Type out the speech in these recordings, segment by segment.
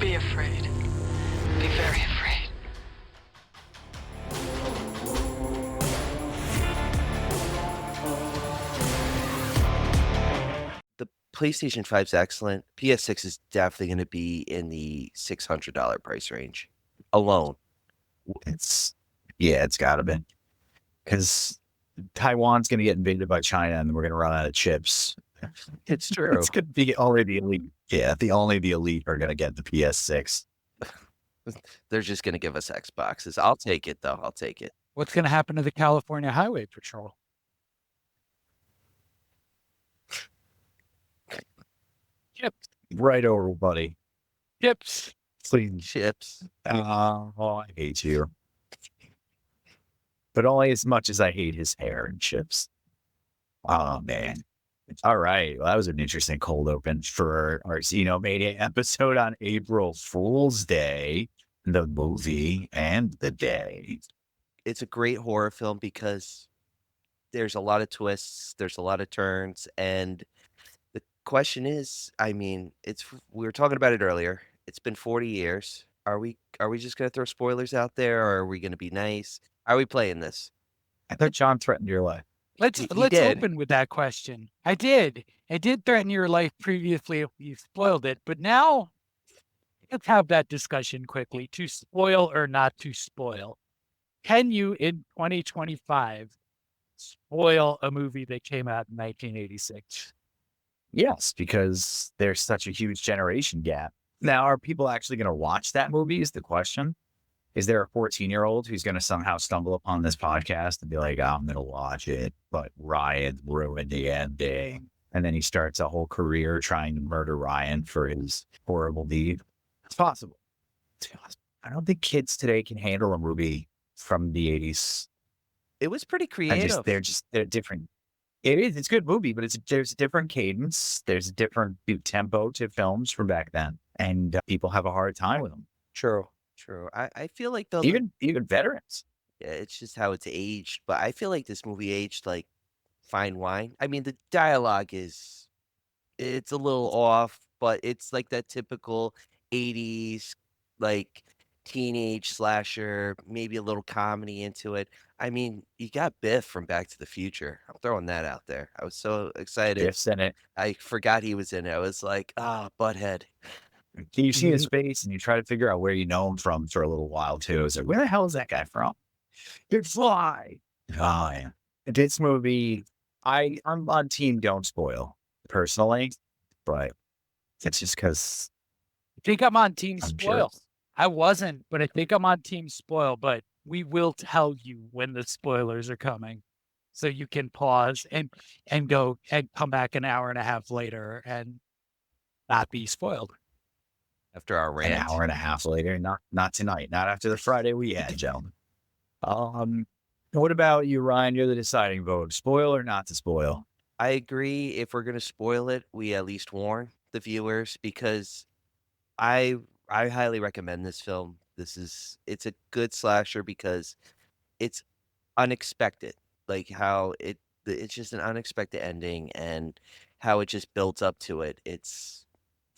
Be afraid. Be very afraid. The PlayStation 5 is excellent. PS6 is definitely going to be in the $600 price range alone. It's got to be. Because Taiwan's going to get invaded by China and we're going to run out of chips. It's true. It's going to be only the elite. Yeah, only the elite are going to get the PS6. They're just going to give us Xboxes. I'll take it, though. I'll take it. What's going to happen to the California Highway Patrol? Chips. Right over, buddy. Chips. Please. Chips. Oh, I hate you. But only as much as I hate his hair and chips. Oh, man. All right. Well, that was an interesting cold open for our Xenomania episode on April Fool's Day, the movie and the day. It's a great horror film because there's a lot of twists, there's a lot of turns, and the question is, I mean, we were talking about it earlier. It's been 40 years. Are we just going to throw spoilers out there, or are we going to be nice? How are we playing this? I thought John threatened your life. Let's did. open with that question. I did threaten your life previously if you spoiled it, but now let's have that discussion quickly. To spoil or not to spoil? Can you, in 2025, spoil a movie that came out in 1986? Yes, because there's such a huge generation gap. Now, are people actually going to watch that movie is the question. Is there a 14-year-old who's going to somehow stumble upon this podcast and be like, I'm going to watch it, but Ryan ruined the ending. And then he starts a whole career trying to murder Ryan for his horrible deed? It's possible. I don't think kids today can handle a movie from the 80s. It was pretty creative. They're different. It is. It's a good movie, but there's a different cadence. There's a different tempo to films from back then. And people have a hard time with them. True. I feel like they'll even veterans. Yeah, it's just how it's aged. But I feel like this movie aged like fine wine. I mean, the dialogue it's a little off, but it's like that typical 80s, like teenage slasher, maybe a little comedy into it. I mean, you got Biff from Back to the Future. I'm throwing that out there. I was so excited. Biff's in it. I forgot he was in it. I was like, butthead. You see his face and you try to figure out where you know him from for a little while too. It's like, where the hell is that guy from? Good Fly. Oh yeah. This movie, I'm on team don't spoil personally, but it's just because I think I'm on team spoil. Sure. I wasn't, but I think I'm on team spoil, but we will tell you when the spoilers are coming. So you can pause and go and come back an hour and a half later and not be spoiled. After our rant. An hour and a half later, not tonight, not after the Friday we had, gentlemen. What about you, Ryan? You're the deciding vote. Spoil or not to spoil? I agree. If we're going to spoil it, we at least warn the viewers because I highly recommend this film. It's a good slasher because it's unexpected. Like how it's just an unexpected ending and how it just builds up to it. It's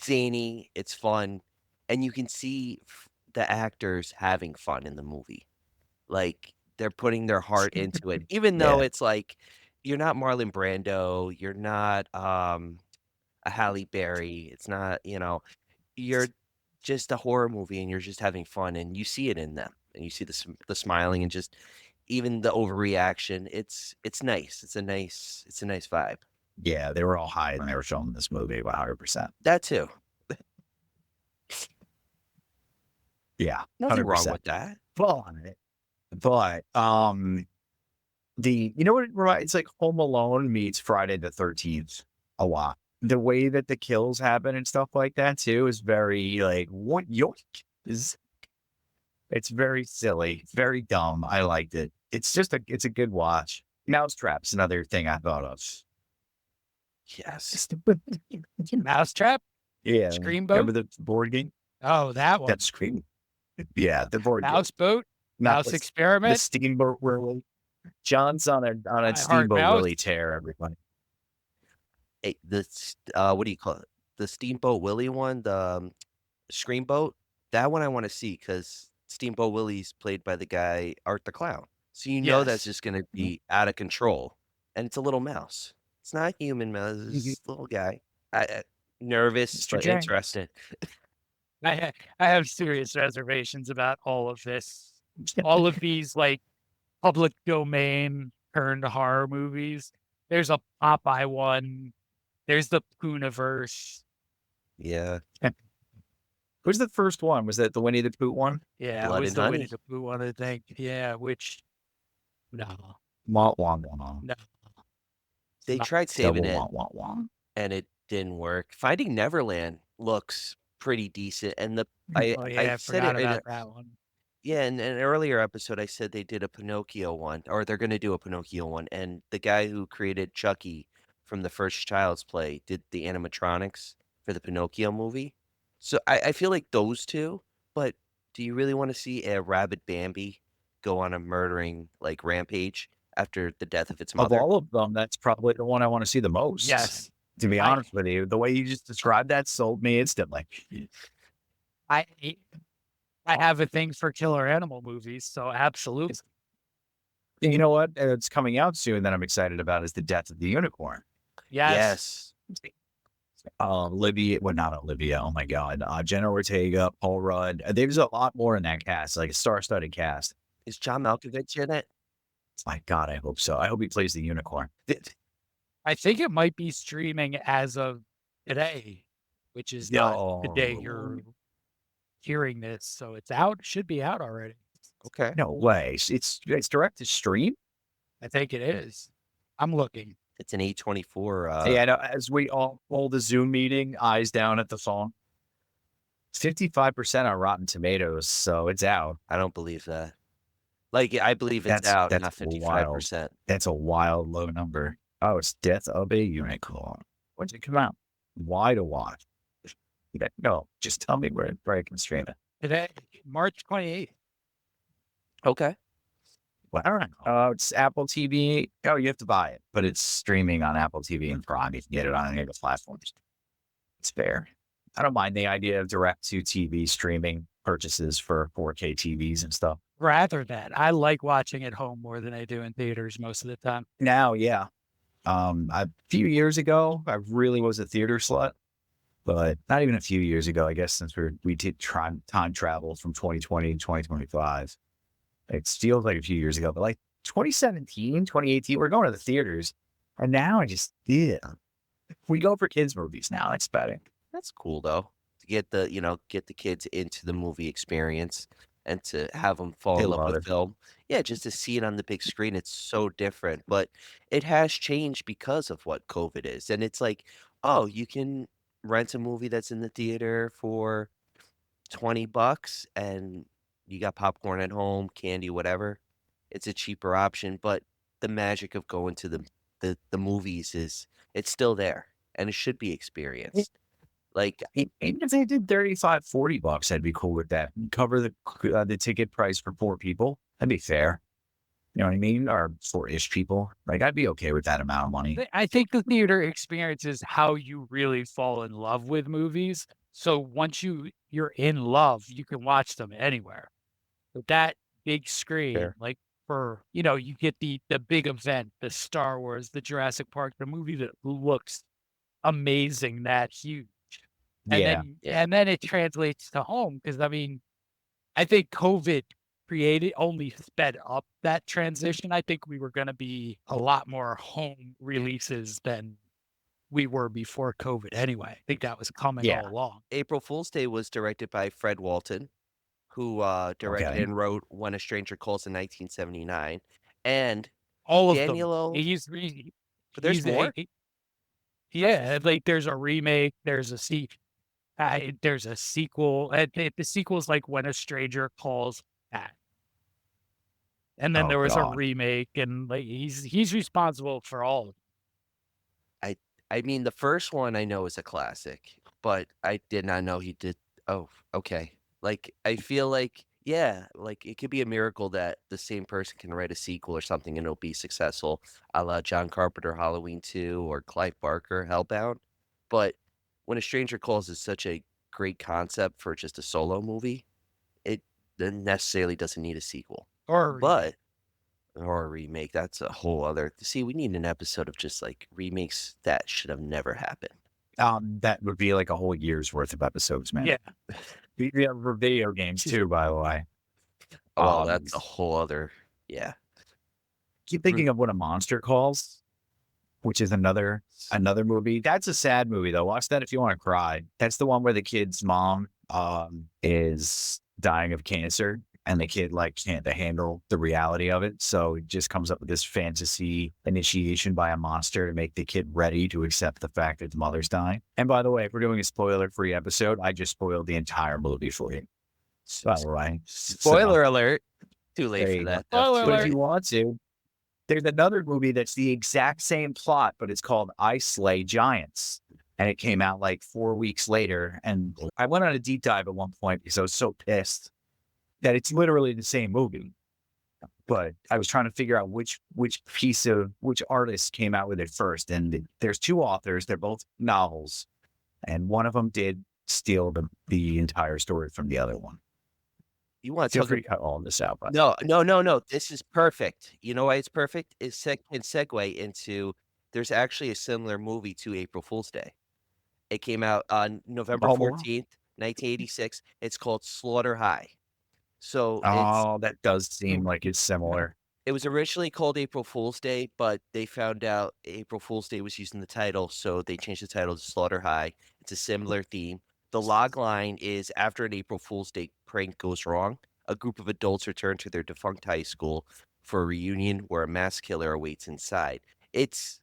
zany, it's fun, and you can see the actors having fun in the movie. Like they're putting their heart into it, even though it's like you're not Marlon Brando, you're not a Halle Berry. It's not, you're just a horror movie and you're just having fun and you see it in them and you see the smiling and just even the overreaction. It's nice. It's a nice vibe. Yeah, they were all high when they were filming this movie, 100%. That too. Yeah, nothing wrong with that. But you know what it reminds? It's like Home Alone meets Friday the 13th a lot. The way that the kills happen and stuff like that too is very like what yoink. It's very silly, very dumb. I liked it. It's a good watch. Mousetrap's another thing I thought of. Yes. Mousetrap? Yeah. Screamboat? Remember the board game? Oh, that one. That's Scream. Yeah, the board game. Mouseboat? Mouse Experiment? The Steamboat Willie. John's on a Steamboat Willie tear, everybody. Hey, what do you call it? The Steamboat Willie one? The Screamboat? That one I want to see because Steamboat Willie's played by the guy Art the Clown. So you know that's Yes. just going to be out of control. And it's a little mouse. It's not a human mouse. It's a little guy. Nervous, Mr. but James. interested. I have serious reservations about all of this. All of these like public domain turned horror movies. There's a Popeye one. There's the Pooniverse. Yeah. Who's the first one? Was that the Winnie the Pooh one? Yeah, it Blood was and the Winnie Honey. the Pooh one, I think. Yeah, which no, Wah, wah, wah. no. They not- tried saving Double it wah, wah, wah. and it didn't work. Finding Neverland looks pretty decent. And Oh yeah, I said forgot it in about that one. Yeah, in an earlier episode, I said they did a Pinocchio one, or they're going to do a Pinocchio one. And the guy who created Chucky from the first Child's Play did the animatronics for the Pinocchio movie. So I feel like those two, but do you really want to see a rabid Bambi go on a murdering like rampage after the death of its Of mother? all of them, that's probably the one I want to see the most. Yes, To be I- honest with you, the way you just described that sold me instantly. I have a thing for killer animal movies, so absolutely. You know what? It's coming out soon that I'm excited about is The Death of the Unicorn. Yes. Olivia, well, not Olivia. Oh my God. Jenna Ortega, Paul Rudd. There's a lot more in that cast, like a star-studded cast. Is John Malkovich in it? My God, I hope so. I hope he plays the unicorn. I think it might be streaming as of today, which is not the day you're hearing this. So it's out, should be out already. Okay. No way. It's direct to stream. I think it is. I'm looking. It's an A24. Yeah, I know. As we all hold the Zoom meeting, eyes down at the phone. 55% on Rotten Tomatoes, so it's out. I don't believe that. Like, I believe it's That's- out, that's not wild. 55%. That's a wild low number. Oh, it's Death of a Unicorn. When's it come out? Why to watch? No, just tell me where I can stream it. Today, March 28th. Okay. Well, it's Apple TV. Oh, you have to buy it, but it's streaming on Apple TV and Prime. You can get it on any of the platforms. It's fair. I don't mind the idea of direct to TV streaming purchases for 4K TVs and stuff. Rather that. I like watching at home more than I do in theaters most of the time. Now, yeah. A few years ago, I really was a theater slut, but not even a few years ago, I guess, since we did time travel from 2020 to 2025. It feels like a few years ago, but like 2017, 2018, we're going to the theaters. And now we go for kids' movies now. It's better. That's cool though. To get the kids into the movie experience and to have them fall They in love love with it. film. Yeah, just to see it on the big screen, it's so different. But it has changed because of what COVID is. And it's like, oh, you can rent a movie that's in the theater for $20 and you got popcorn at home, candy, whatever. It's a cheaper option, but the magic of going to the movies it's still there and it should be experienced. Like, Even if they did $35, $40, I'd be cool with that. Cover the ticket price for 4 people. That'd be fair. You know what I mean? Or 4-ish people. Like, I'd be okay with that amount of money. I think the theater experience is how you really fall in love with movies. So once you're in love, you can watch them anywhere. But that big screen, Fair. like for, you get the big event, the Star Wars, the Jurassic Park, the movie that looks amazing, that huge. And then it translates to home because I think COVID only sped up that transition. I think we were going to be a lot more home releases than we were before COVID anyway. I think that was coming all along. April Fool's Day was directed by Fred Walton, who directed and wrote When a Stranger Calls in 1979. And All of Daniel them. But there's more? Yeah, like there's a remake, there's a there's a sequel. The sequel is like When a Stranger Calls Back. And then there was a remake, and like he's responsible for all of them. I mean, the first one I know is a classic, but I did not know he did. Oh, okay. Like, I feel like, yeah, like it could be a miracle that the same person can write a sequel or something and it'll be successful, a la John Carpenter, Halloween 2, or Clive Barker, Hellbound. But When a Stranger Calls is such a great concept for just a solo movie necessarily doesn't need a sequel. Or But or a remake, that's a whole other. See, we need an episode of just like remakes that should have never happened. That would be like a whole year's worth of episodes, man. yeah, Yeah, for video games too, by the way. Oh, well, Um, that's a whole other. Yeah. Keep thinking of What a Monster Calls, which is another movie. That's a sad movie though. Watch that if you want to cry. That's the one where the kid's mom is dying of cancer, and the kid like can't handle the reality of it. So it just comes up with this fantasy initiation by a monster to make the kid ready to accept the fact that the mother's dying. And by the way, if we're doing a spoiler-free episode, I just spoiled the entire movie for you. By the way, Spoiler alert. Too late there for you that. go. Spoiler Too But alert. if late. you want to, there's another movie that's the exact same plot, but it's called I Slay Giants. And it came out like 4 weeks later. And I went on a deep dive at one point because I was so pissed that it's literally the same movie. But I was trying to figure out which artist came out with it first. And there's two authors. They're both novels. And one of them did steal the entire story from the other one. You want to Feel talk? free to cut all of this out. But No. This is perfect. You know why it's perfect? It can segue into. There's actually a similar movie to April Fool's Day. It came out on November Oh, wow. 14th, 1986. It's called Slaughter High. So that does seem like it's similar. it was originally called April Fool's Day, but they found out April Fool's Day was used in the title, so they changed the title to Slaughter High. It's a similar theme. The log line is after an April Fool's Day prank goes wrong, a group of adults return to their defunct high school for a reunion where a mass killer awaits inside. It's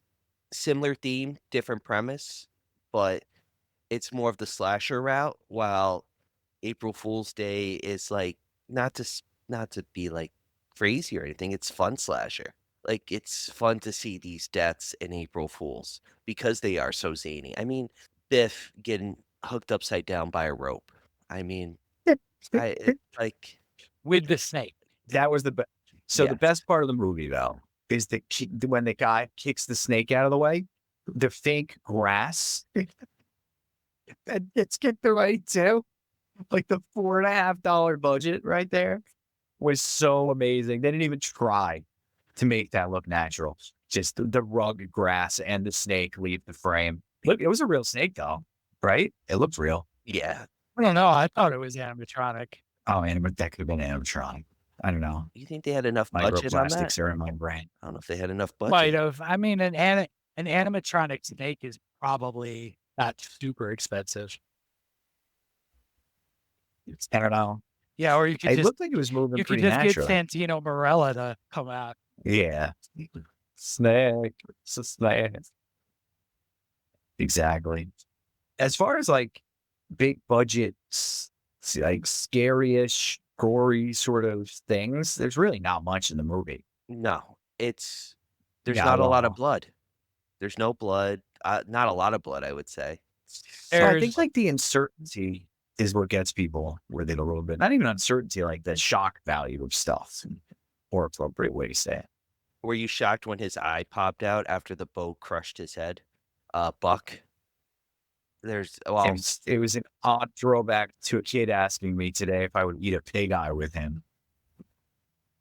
similar theme, different premise, but it's more of the slasher route, while April Fool's Day is like not to be like crazy or anything. It's fun slasher. Like it's fun to see these deaths in April Fools because they are so zany. I mean, Biff getting hooked upside down by a rope. I mean, like with the snake. That was the best. So the Yes. best part of the movie, though, is when the guy kicks the snake out of the way, the fake grass that gets kicked away too. Like the $4.50 budget right there was so amazing. They didn't even try to make that look natural. Just the rugged grass and the snake leave the frame. Look, it was a real snake though, right? It looked real. yeah. I don't know. I thought it was animatronic. Oh, and that could have been animatronic. I don't know. You think they had enough budget on that? Microplastics are in my brain. I don't know if they had enough budget. Might have. I mean, an animatronic snake is probably not super expensive. I don't know. Yeah, or you could It just looked like it was moving you could pretty just naturally. get Santino Marella to come out. Yeah. Snake. It's a snake. Exactly. As far as like big budget, like scary-ish, gory sort of things, there's really not much in the movie. No, there's Yeah, not a lot well. of blood. There's no blood. Not a lot of blood, I would say. So I There's- think like the uncertainty is what gets people with it a little bit. Not even uncertainty, like the shock value of stuff, or appropriate way to say it. Were you shocked when his eye popped out after the boat crushed his head? Buck. It was an odd throwback to a kid asking me today if I would eat a pig eye with him.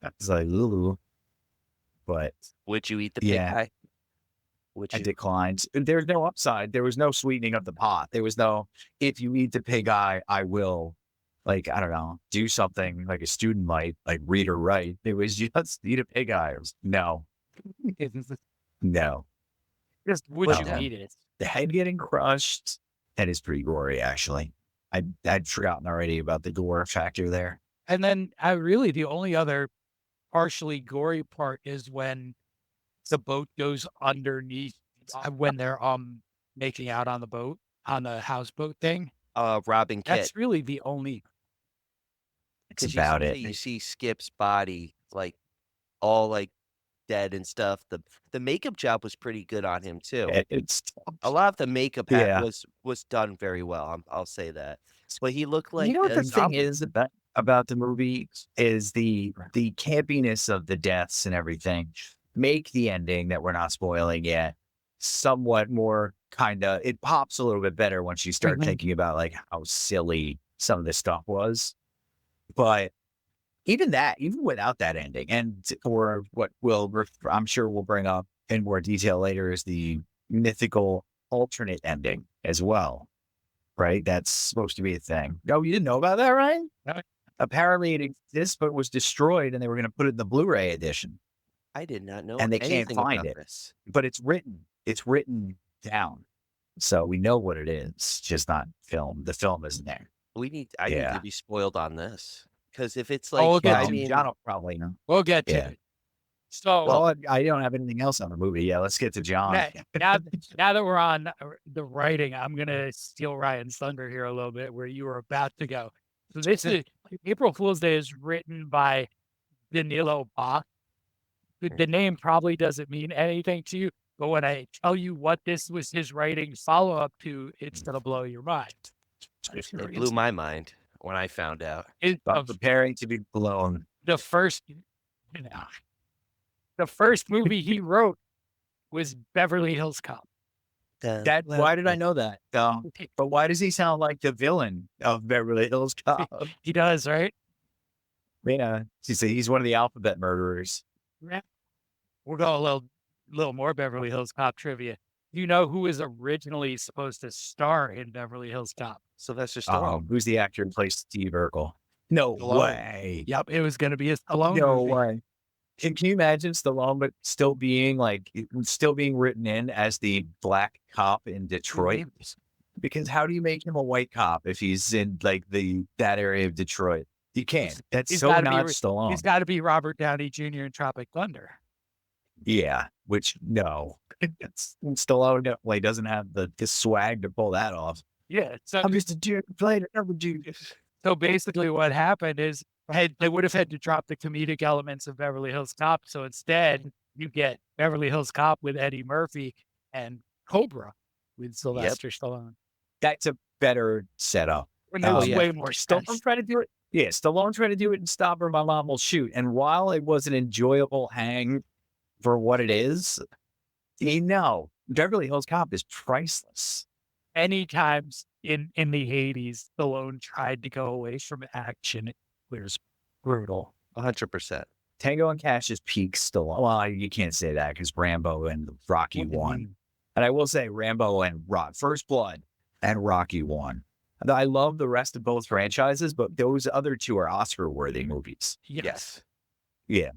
I was like, ooh. But would you eat the pig Yeah. eye? Would I you? declined. There's no upside. There was no sweetening of the pot. There was no, if you eat the pig eye, I will, like, I don't know, do something like a student might, like read or write. It was just eat a pig eye. It was, no. Just would Well, you then. eat it? The head getting crushed, that is pretty gory, actually. I'd forgotten already about the gore factor there. And then really the only other partially gory part is when the boat goes underneath when they're making out on the boat, on the houseboat thing. Robbing Kit. That's really the only. It's 'Cause about You it. see Skip's body like all like dead and stuff. The makeup job was pretty good on him too. It's A lot of the makeup Yeah. was done very well. I'll say that. But he looked like you know what the a thing zombie. is about the movie is the campiness of the deaths and everything make the ending that we're not spoiling yet somewhat more kind of, it pops a little bit better once you start Mhm. thinking about like how silly some of this stuff was. But even without that ending, and or what I'm sure we'll bring up in more detail later is the mythical alternate ending as well, right? That's supposed to be a thing. Oh, you didn't know about that, Ryan? No. Apparently it exists, but was destroyed, and they were going to put it in the Blu-ray edition, I did not know and they can't anything find about it. this. But it's written down, so we know what it is, just not film. The film isn't there. I need Yeah. to be spoiled on this. Because if it's Oh, we'll like, get Well, to it. John will probably know. We'll get to Yeah. it. So Well, I don't have anything else on the movie. Yeah, let's get to John. now that we're on the writing, I'm gonna steal Ryan's thunder here a little bit where you were about to go. So this is April Fool's Day is written by Danilo Bach. The name probably doesn't mean anything to you, but when I tell you what this was his writing follow-up to, it's gonna blow your mind. it blew my mind when I found out. I'm preparing to be blown. The first movie he wrote was Beverly Hills Cop. Why did I know that? But why does he sound like the villain of Beverly Hills Cop? He does, right? Yeah, he's one of the alphabet murderers. Yeah. We'll go a little more Beverly Hills Cop trivia. Do you know who was originally supposed to star in Beverly Hills Cop? Sylvester Stallone. Who's the actor who plays Steve Urkel? No Stallone. way. Yep, it was going to be a Stallone No movie. way. Can you imagine Stallone, but still being written in as the black cop in Detroit? Because how do you make him a white cop if he's in like that area of Detroit? You can't. That's He's so gotta be not re- Stallone. He's got to be Robert Downey Jr. in Tropic Thunder. Yeah, which no, Stallone definitely doesn't have the swag to pull that off. Yeah. So I'm just a jerk player. Never do this. So basically what happened is they would have had to drop the comedic elements of Beverly Hills Cop. So instead you get Beverly Hills Cop with Eddie Murphy and Cobra with Sylvester Stallone. That's a better setup. And it was way more Stallone stuff. tried to do it. Yeah, Stallone tried to do it and Stop or My Mom Will Shoot. And while it was an enjoyable hang for what it is, Beverly Hills Cop is priceless. Many times in the 80s, Stallone tried to go away from action. It was brutal. 100%. Tango and Cash's peak Stallone. Well, you can't say that because Rambo and Rocky won. And I will say Rambo and First Blood and Rocky won. I love the rest of both franchises, but those other two are Oscar-worthy movies. Yes. Yeah.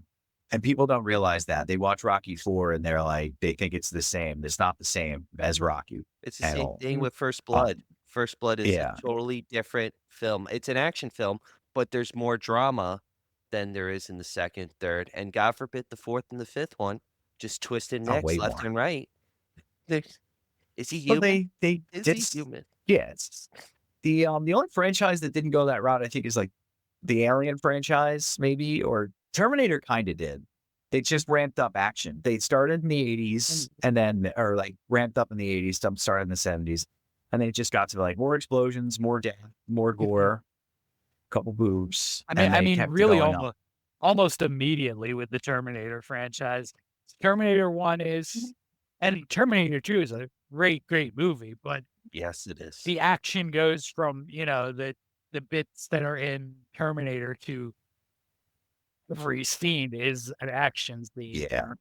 And people don't realize that. They watch Rocky 4 and they're like, they think it's the same. It's not the same as Rocky. It's the same thing with First Blood. First Blood is yeah. a totally different film. It's an action film, but there's more drama than there is in the second, third, and God forbid the fourth and the fifth one. Just twisted necks way left more. and right. Is he But human? they Is did. he human? Yeah. It's, the only franchise that didn't go that route, I think, is like the Alien franchise, maybe, or Terminator kind of did. They just ramped up action. They started in the 80s and then, or like ramped up in the 80s, some started in the 70s. And they just got to like more explosions, more death, more gore, couple boobs. I mean, really almost immediately with the Terminator franchise. Terminator 1 is, and Terminator 2 is a great movie, but Yes, it is. the action goes from, the bits that are in Terminator to every scene is an action scene. Yeah,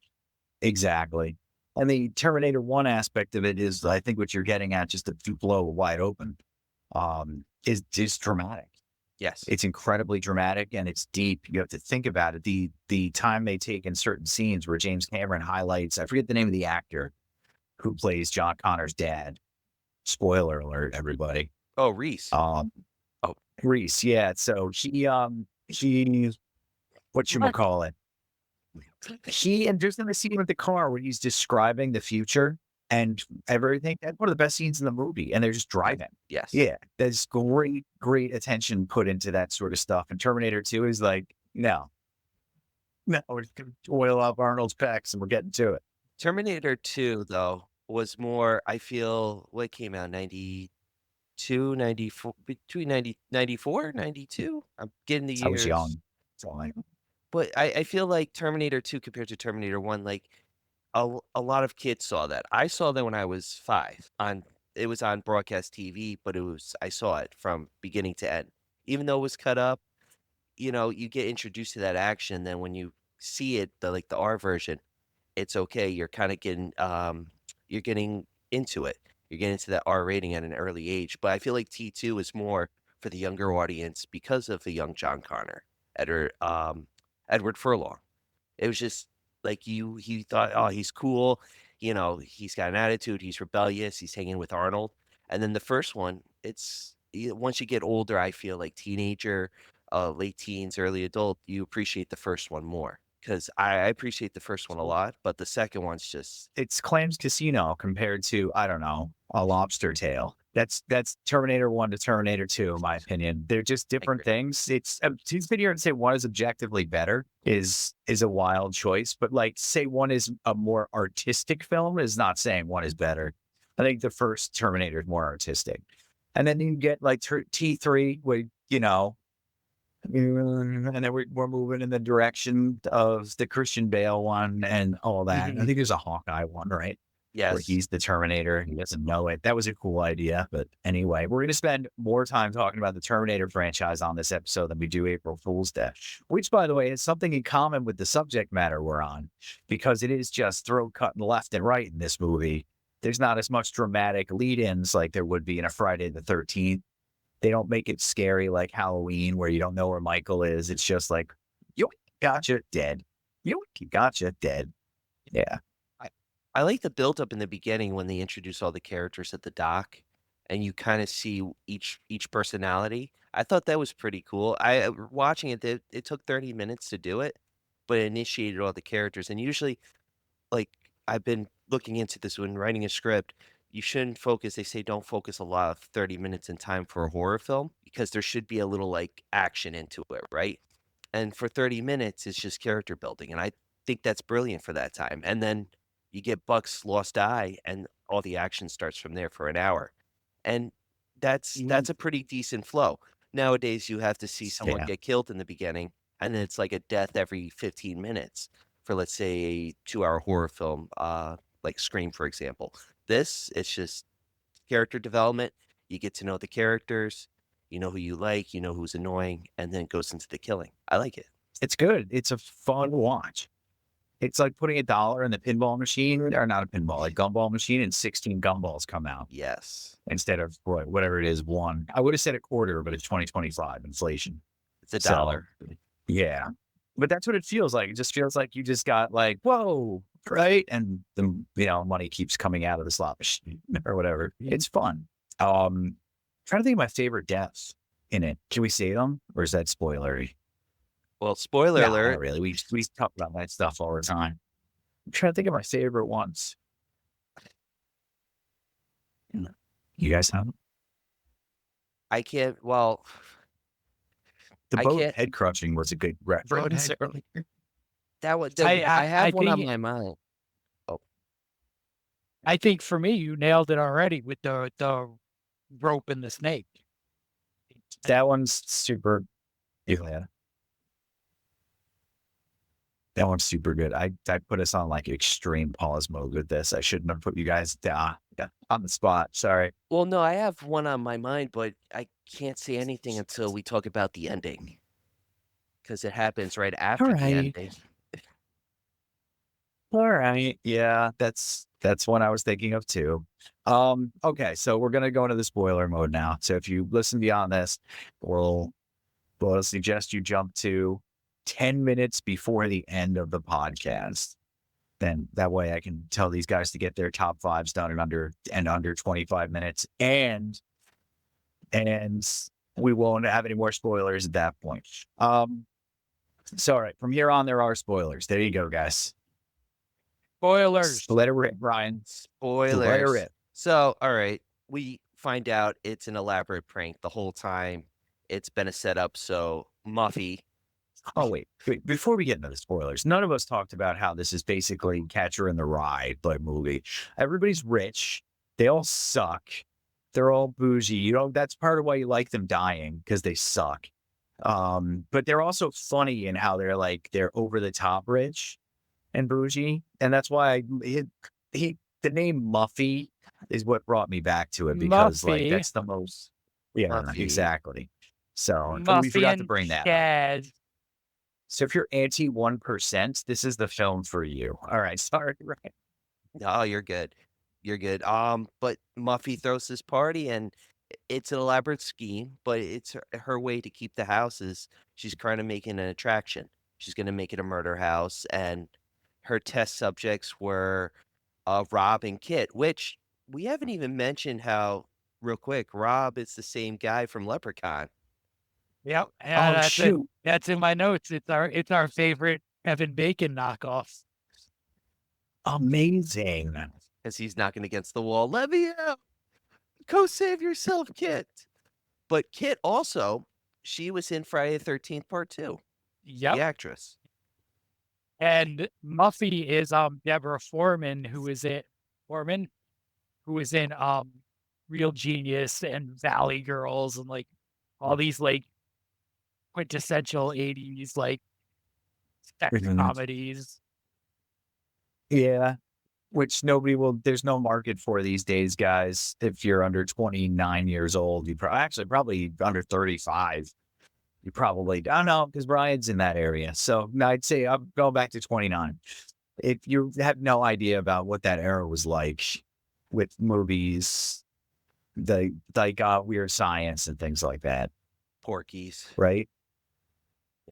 exactly. And the Terminator 1 aspect of it is, I think, what you're getting at, just to blow wide open, is just dramatic. Yes. It's incredibly dramatic and it's deep. You have to think about it. The time they take in certain scenes where James Cameron highlights, I forget the name of the actor who plays John Connor's dad. Spoiler alert, everybody. Oh, Reese. Reese, yeah. So he whatchamacallit. And just in the scene with the car where he's describing the future and everything, that's one of the best scenes in the movie. And they're just driving. Yes. Yeah. There's great attention put into that sort of stuff. And Terminator 2 is like, no, we're just going to oil up Arnold's pecs and we're getting to it. Terminator 2, though, was more, I feel, what came out, 92, 94, between 94, 92? I'm getting the years. I was young. So But I feel like Terminator 2 compared to Terminator 1, like a lot of kids saw that. I saw that when I was 5. It was on broadcast TV, but I saw it from beginning to end. Even though it was cut up, you get introduced to that action, then when you see it, the R version, it's okay. You're kind of you're getting into it. You're getting into that R rating at an early age. But I feel like T2 is more for the younger audience because of the young John Connor, Edward Furlong. It was just like he thought, oh, he's cool. He's got an attitude. He's rebellious. He's hanging with Arnold. And then the first one, once you get older, I feel like teenager, late teens, early adult, you appreciate the first one more. Because I appreciate the first one a lot, but the second one's just It's Clams Casino compared to, I don't know, a Lobster Tail. That's Terminator 1 to Terminator 2, in my opinion. They're just different agree. things. To sit here and say one is objectively better is a wild choice, but like say one is a more artistic film is not saying one is better. I think the first Terminator is more artistic. And then you get like T3 where, and then we're moving in the direction of the Christian Bale one and all that. I think there's a Hawkeye one, right? Where yes. he's the Terminator. He doesn't know it. That was a cool idea. But anyway, we're going to spend more time talking about the Terminator franchise on this episode than we do April Fool's Day, which, by the way, is something in common with the subject matter we're on, because it is just throat cutting left and right in this movie. There's not as much dramatic lead-ins like there would be in a Friday the 13th. They don't make it scary like Halloween where you don't know where Michael is. It's just like, yoink, gotcha, dead. Yoink, gotcha, dead. Yeah. I like the build up in the beginning when they introduce all the characters at the dock, and you kind of see each personality. I thought that was pretty cool. Watching it, it took 30 minutes to do it, but it initiated all the characters. And usually, like I've been looking into this when writing a script, you shouldn't focus. They say don't focus a lot of 30 minutes in time for a horror film because there should be a little like action into it, right? And for 30 minutes, it's just character building, and I think that's brilliant for that time. And then you get Buck's lost eye, and all the action starts from there for an hour, and that's a pretty decent flow. Nowadays, you have to see someone Yeah. get killed in the beginning, and then it's like a death every 15 minutes for, let's say, a 2-hour horror film, like Scream, for example. It's just character development. You get to know the characters, you know who you like, you know who's annoying, and then it goes into the killing. I like it. It's good. It's a fun watch. It's like putting $1 in the pinball machine, or not a pinball, a gumball machine, and 16 gumballs come out Yes. instead of whatever it is, one. I would have said a quarter, but it's 2025 inflation. It's a So, dollar. Yeah. But that's what it feels like. It just feels like you just got like, whoa, right? And the money keeps coming out of the slot machine or whatever. It's fun. Trying to think of my favorite deaths in it. Can we say them, or is that spoilery? Well, spoiler No, alert. not really. We talk about that stuff all the time. I'm trying to think of my favorite ones. You guys have them? I can't. Well, The I boat can't- head crushing was a good reference. head earlier. that was. I- I have I one on think- my mind. I think for me, you nailed it already with the rope and the snake. That one's super. Yeah. That one's super good. I put us on like extreme pause mode with this. I shouldn't have put you guys down on the spot. Sorry. Well, no, I have one on my mind, but I can't say anything until we talk about the ending, because it happens right after the Alright. ending. All right. Yeah, that's one I was thinking of too. Okay, so we're gonna go into the spoiler mode now. So if you listen beyond this, we'll suggest you jump to 10 minutes before the end of the podcast. Then that way I can tell these guys to get their top fives done in under 25 minutes. And we won't have any more spoilers at that point. So all right, from here on there are spoilers. There you go, guys. Spoilers. Let it rip, Brian. Spoilers. Let it rip. So, all right, we find out it's an elaborate prank the whole time. It's been a setup. So Muffy. Oh, wait. Before we get into the spoilers, none of us talked about how this is basically Catcher in the Rye like movie. Everybody's rich. They all suck. They're all bougie. That's part of why you like them dying, because they suck. But they're also funny in how they're over the top rich and bougie. And that's why the name Muffy is what brought me back to it, because Muffy. that's the most. Yeah, Muffy. exactly. So we Muffy forgot to and bring that up. Chad. So if you're anti 1%, this is the film for you. All right, sorry, right? No, you're good. You're good. But Muffy throws this party, and it's an elaborate scheme, but it's her way to keep the houses. She's trying to make it an attraction. She's going to make it a murder house, and her test subjects were Rob and Kit, which we haven't even mentioned how, real quick, Rob is the same guy from Leprechaun. Yep. Oh, Yeah, shoot. that's in my notes. It's our favorite Kevin Bacon knockoff. Amazing. As he's knocking against the wall. Let me out. Go save yourself, Kit. But Kit also, she was in Friday the 13th Part 2. Yep. The actress. And Muffy is Deborah Foreman, who is in Real Genius and Valley Girls and like all these like quintessential 80s like sex Mhm. comedies. Yeah. Which there's no market for these days, guys. If you're under 29 years old, probably under 35. You probably, I don't know, because Brian's in that area. So I'd say I'll go back to 29. If you have no idea about what that era was like with movies, like Weird Science and things like that, Porky's. right?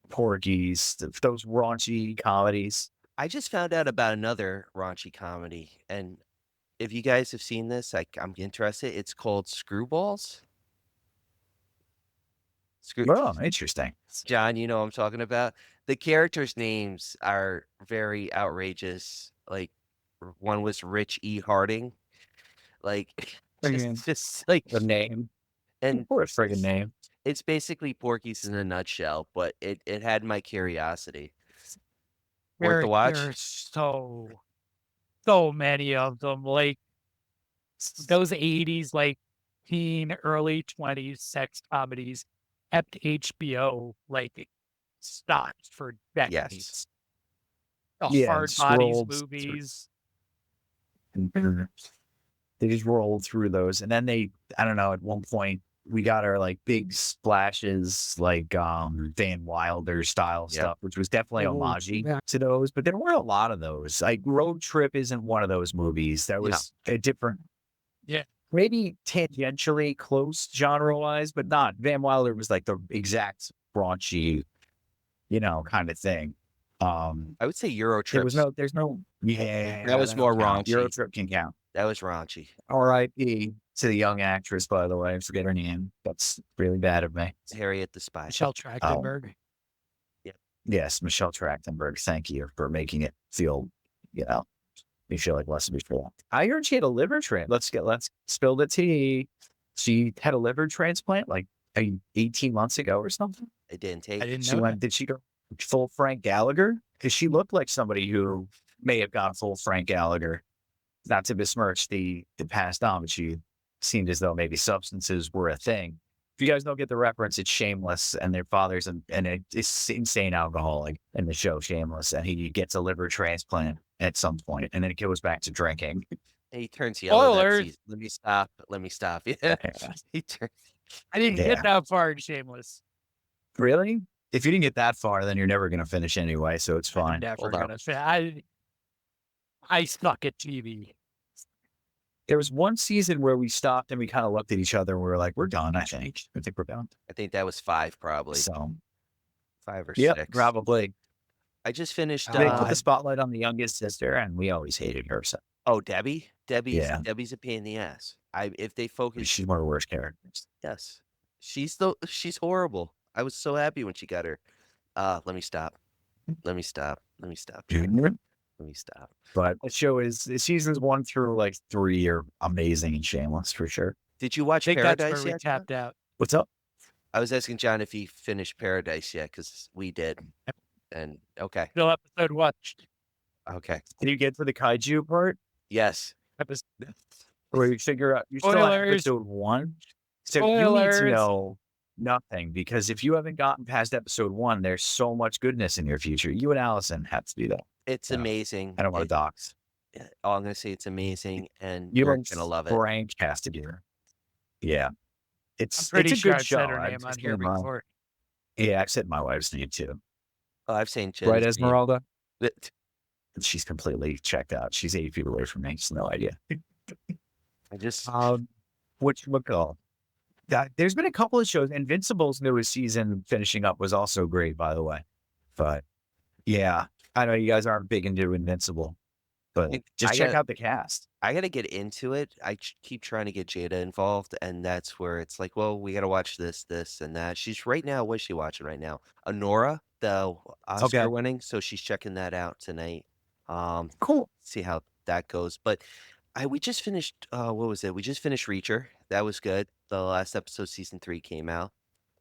Porky's, those raunchy comedies. I just found out about another raunchy comedy, and if you guys have seen this, I'm interested. It's called Screwballs. Oh, interesting. John, you know what I'm talking about. The characters' names are very outrageous. Like one was Rich E. Harding. Like just like The name. and Poor friggin' name. it's basically Porky's in a nutshell, but it had my curiosity. Worth the watch. There's so many of them. Like those 80s, like teen, early 20s sex comedies kept HBO like stocked for decades. Yes. The Yeah, Hard Bodies scrolled movies. They just rolled through those. And then I don't know, at one point we got our like big splashes, like Van Wilder style Yep. stuff, which was definitely Oh, homage yeah. to those, but there were a lot of those. Like Road Trip isn't one of those movies. That was a different, maybe tangentially close genre wise, but not. Van Wilder was like the exact raunchy, kind of thing. I would say Euro Trip. There's no, That was more raunchy. Euro Trip can count. That was raunchy. R.I.P. to the young actress, by the way. I forget her name. That's really bad of me. Harriet the Spy. Michelle Trachtenberg. Yes, Michelle Trachtenberg. Thank you for making it feel, me feel like less of a for that. I heard she had a liver transplant. Let's spill the tea. She had a liver transplant like 18 months ago or something. It didn't take. I didn't know that. Did she go full Frank Gallagher? Because she looked like somebody who may have gone full Frank Gallagher. Not to besmirch the past on, but she seemed as though maybe substances were a thing. If you guys don't get the reference, it's Shameless, and their father's an insane alcoholic in the show Shameless, and he gets a liver transplant at some point, and then it goes back to drinking. He turns yellow. That Spoilers. season. Let me stop. Yeah. He turns. I didn't get that far in Shameless. Really? If you didn't get that far, then you're never going to finish anyway, so it's I'm fine. never Hold on. gonna say I suck at TV. There was one season where we stopped and we kind of looked at each other and we were like, we're done, I think. I think we're done. I think that was 5 probably. So, 5 or yeah, 6. probably. I just finished. They put the spotlight on the youngest sister, and we always hated her. So Oh, Debbie. Debbie's a pain in the ass. If they focus, she's one of the worst characters. yes, she's horrible. I was so happy when she got her. Let me stop. Let me stop. Let me stop. Let me stop. But the show seasons 1 through like 3 are amazing and Shameless for sure. Did you watch I think that's Paradise where we yet? John? tapped out. What's up? I was asking John if he finished Paradise yet, because we did. And okay, Still episode watched. okay, Did you get to the kaiju part? yes. Episode. Where you figure out you're still on Spoilers. episode 1? So you need Spoilers. to know nothing, because if you haven't gotten past episode 1, there's so much goodness in your future. You and Allison have to do that. It's Yeah. amazing. I don't want to dox. All I'm gonna say, it's amazing, and You you're and gonna love it. Frank has to do. Yeah. It's pretty a sure good I've show. said her I've name on just here seen before. yeah, I've said my wife's name too. Oh, I've seen Right, Jen's name. Esmeralda? But She's completely checked out. She's 8 feet away from me. She's no idea. I just Whatchamacallit? There's been a couple of shows. Invincible's newest season finishing up was also great, by the way. But yeah, I know you guys aren't big into Invincible, but just check out the cast. I gotta get into it. I keep trying to get Jada involved, and that's where it's like, well, we gotta watch this, this, and that. She's right now. What's she watching right now? Honora, the Oscar winning. So she's checking that out tonight. Cool. See how that goes. But we just finished. What was it? We just finished Reacher. That was good. The last episode, season 3 came out.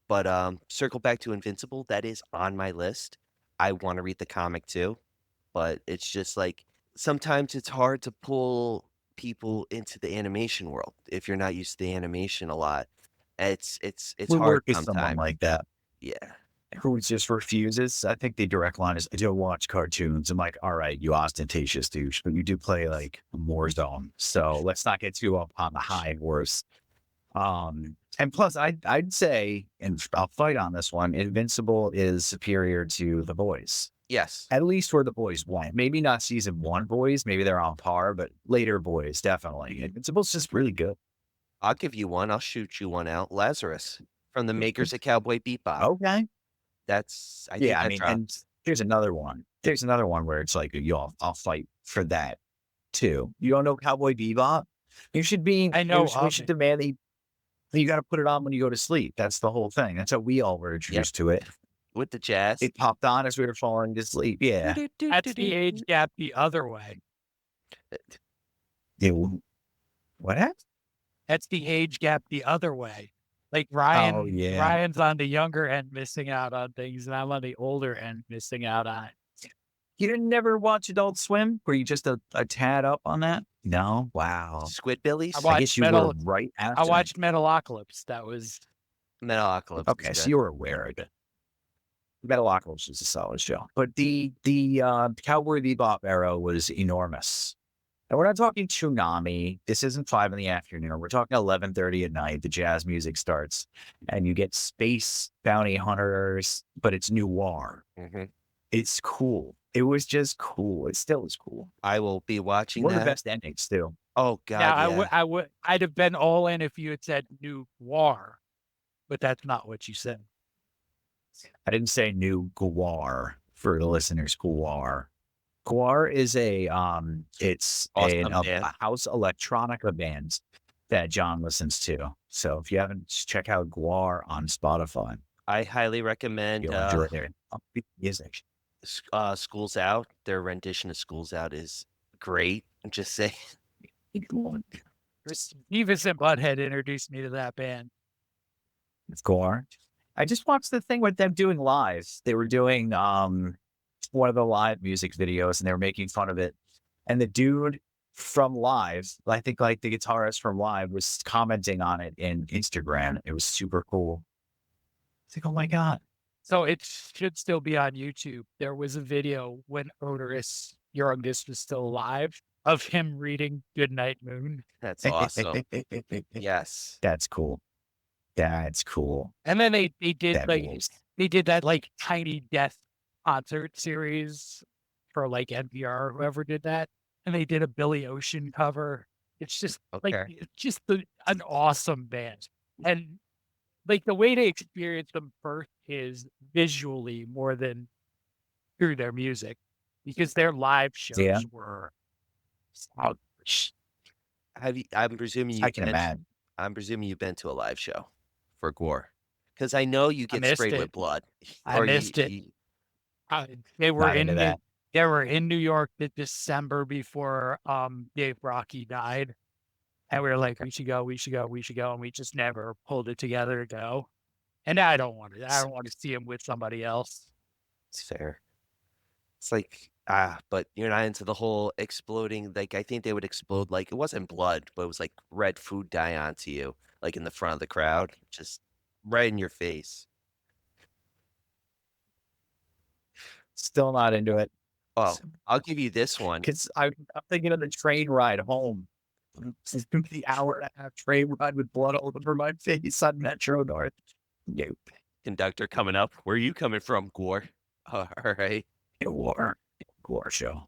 But circle back to Invincible. That is on my list. I want to read the comic too, but it's just like sometimes it's hard to pull people into the animation world if you're not used to the animation a lot. It's We hard work with someone sometimes. like that Yeah. who just refuses. I think the direct line is, I don't watch cartoons. I'm like, all right, you ostentatious douche, but you do play like Warzone. So let's not get too up on the high horse. And plus, I'd say, and I'll fight on this one, Invincible is superior to The Boys. Yes. At least where The Boys went. Maybe not season 1 Boys. Maybe they're on par, but later Boys, definitely. Invincible's just really good. I'll give you one. I'll shoot you one out. Lazarus from the makers of Cowboy Bebop. Okay. That's, I think Yeah, I that mean, dropped. and here's another one. There's another one where it's like, I'll fight for that too. You don't know Cowboy Bebop? You should be, I know we of should it. demand that you got to put it on when you go to sleep. That's the whole thing. That's how we all were introduced to it. With the jazz. It popped on as we were falling to sleep. Yeah. That's the age gap the other way. What happened? That's the age gap the other way. Like Ryan, Oh, yeah. Ryan's on the younger end missing out on things, and I'm on the older end missing out on. You didn't never watch Adult Swim? Were you just a tad up on that? No? Wow. Squidbillies. I I guess you were right after. I watched Metalocalypse. That was Metalocalypse. Okay, so you were aware of it. Metalocalypse was a solid show. But the Cowboy Bebop era was enormous. And we're not talking tsunami. This isn't 5 PM. We're talking 11:30 at night. The jazz music starts, and you get space bounty hunters, but it's noir. Mm-hmm. It's cool. It was just cool. It still is cool. I will be watching One that. of the best endings too. Oh God! yeah. I'd have been all in if you had said noir, but that's not what you said. I didn't say new Guar for the listeners. Guar. Guar is it's Awesome band. a house electronica band that John listens to. So if you haven't, check out Guar on Spotify. I highly recommend You'll enjoy their upbeat music. School's Out. Their rendition of School's Out is great. I'm just saying. Beavis and Butthead introduced me to that band. It's Guar. I just watched the thing with them doing live. They were doing one of the live music videos, and they were making fun of it. And the dude from Live, I think like the guitarist from Live, was commenting on it in Instagram. It was super cool. It's like, oh my God. So it should still be on YouTube. There was a video when Odorous Youngest was still alive of him reading Goodnight Moon. That's awesome. Yes. That's cool. That's cool. And then they did That like rules. they did that like Tiny Death concert series for like NPR or whoever did that. And they did a Billy Ocean cover. It's just like Okay. it's just an awesome band. And like the way to experience them first is visually more than through their music, because their live shows Yeah. were Have you? I'm presuming I can imagine. I'm presuming you've been to a live show for Gore, because I know you get missed sprayed it. with blood. I Or missed it. They were Not into that. They were in New York the December before Dave Rocky died. And we were like, we should go, and we just never pulled it together to go. And I don't want to see him with somebody else. It's fair. It's like but you're not into the whole exploding. Like I think they would explode. Like it wasn't blood, but it was like red food dye onto you, like in the front of the crowd, just right in your face. Still not into it. Oh, I'll give you this one. Because I'm thinking of the train ride home The hour and a half train ride with blood all over my face on Metro North. Nope. Conductor coming up. Where are you coming from, Gore? All right. War show.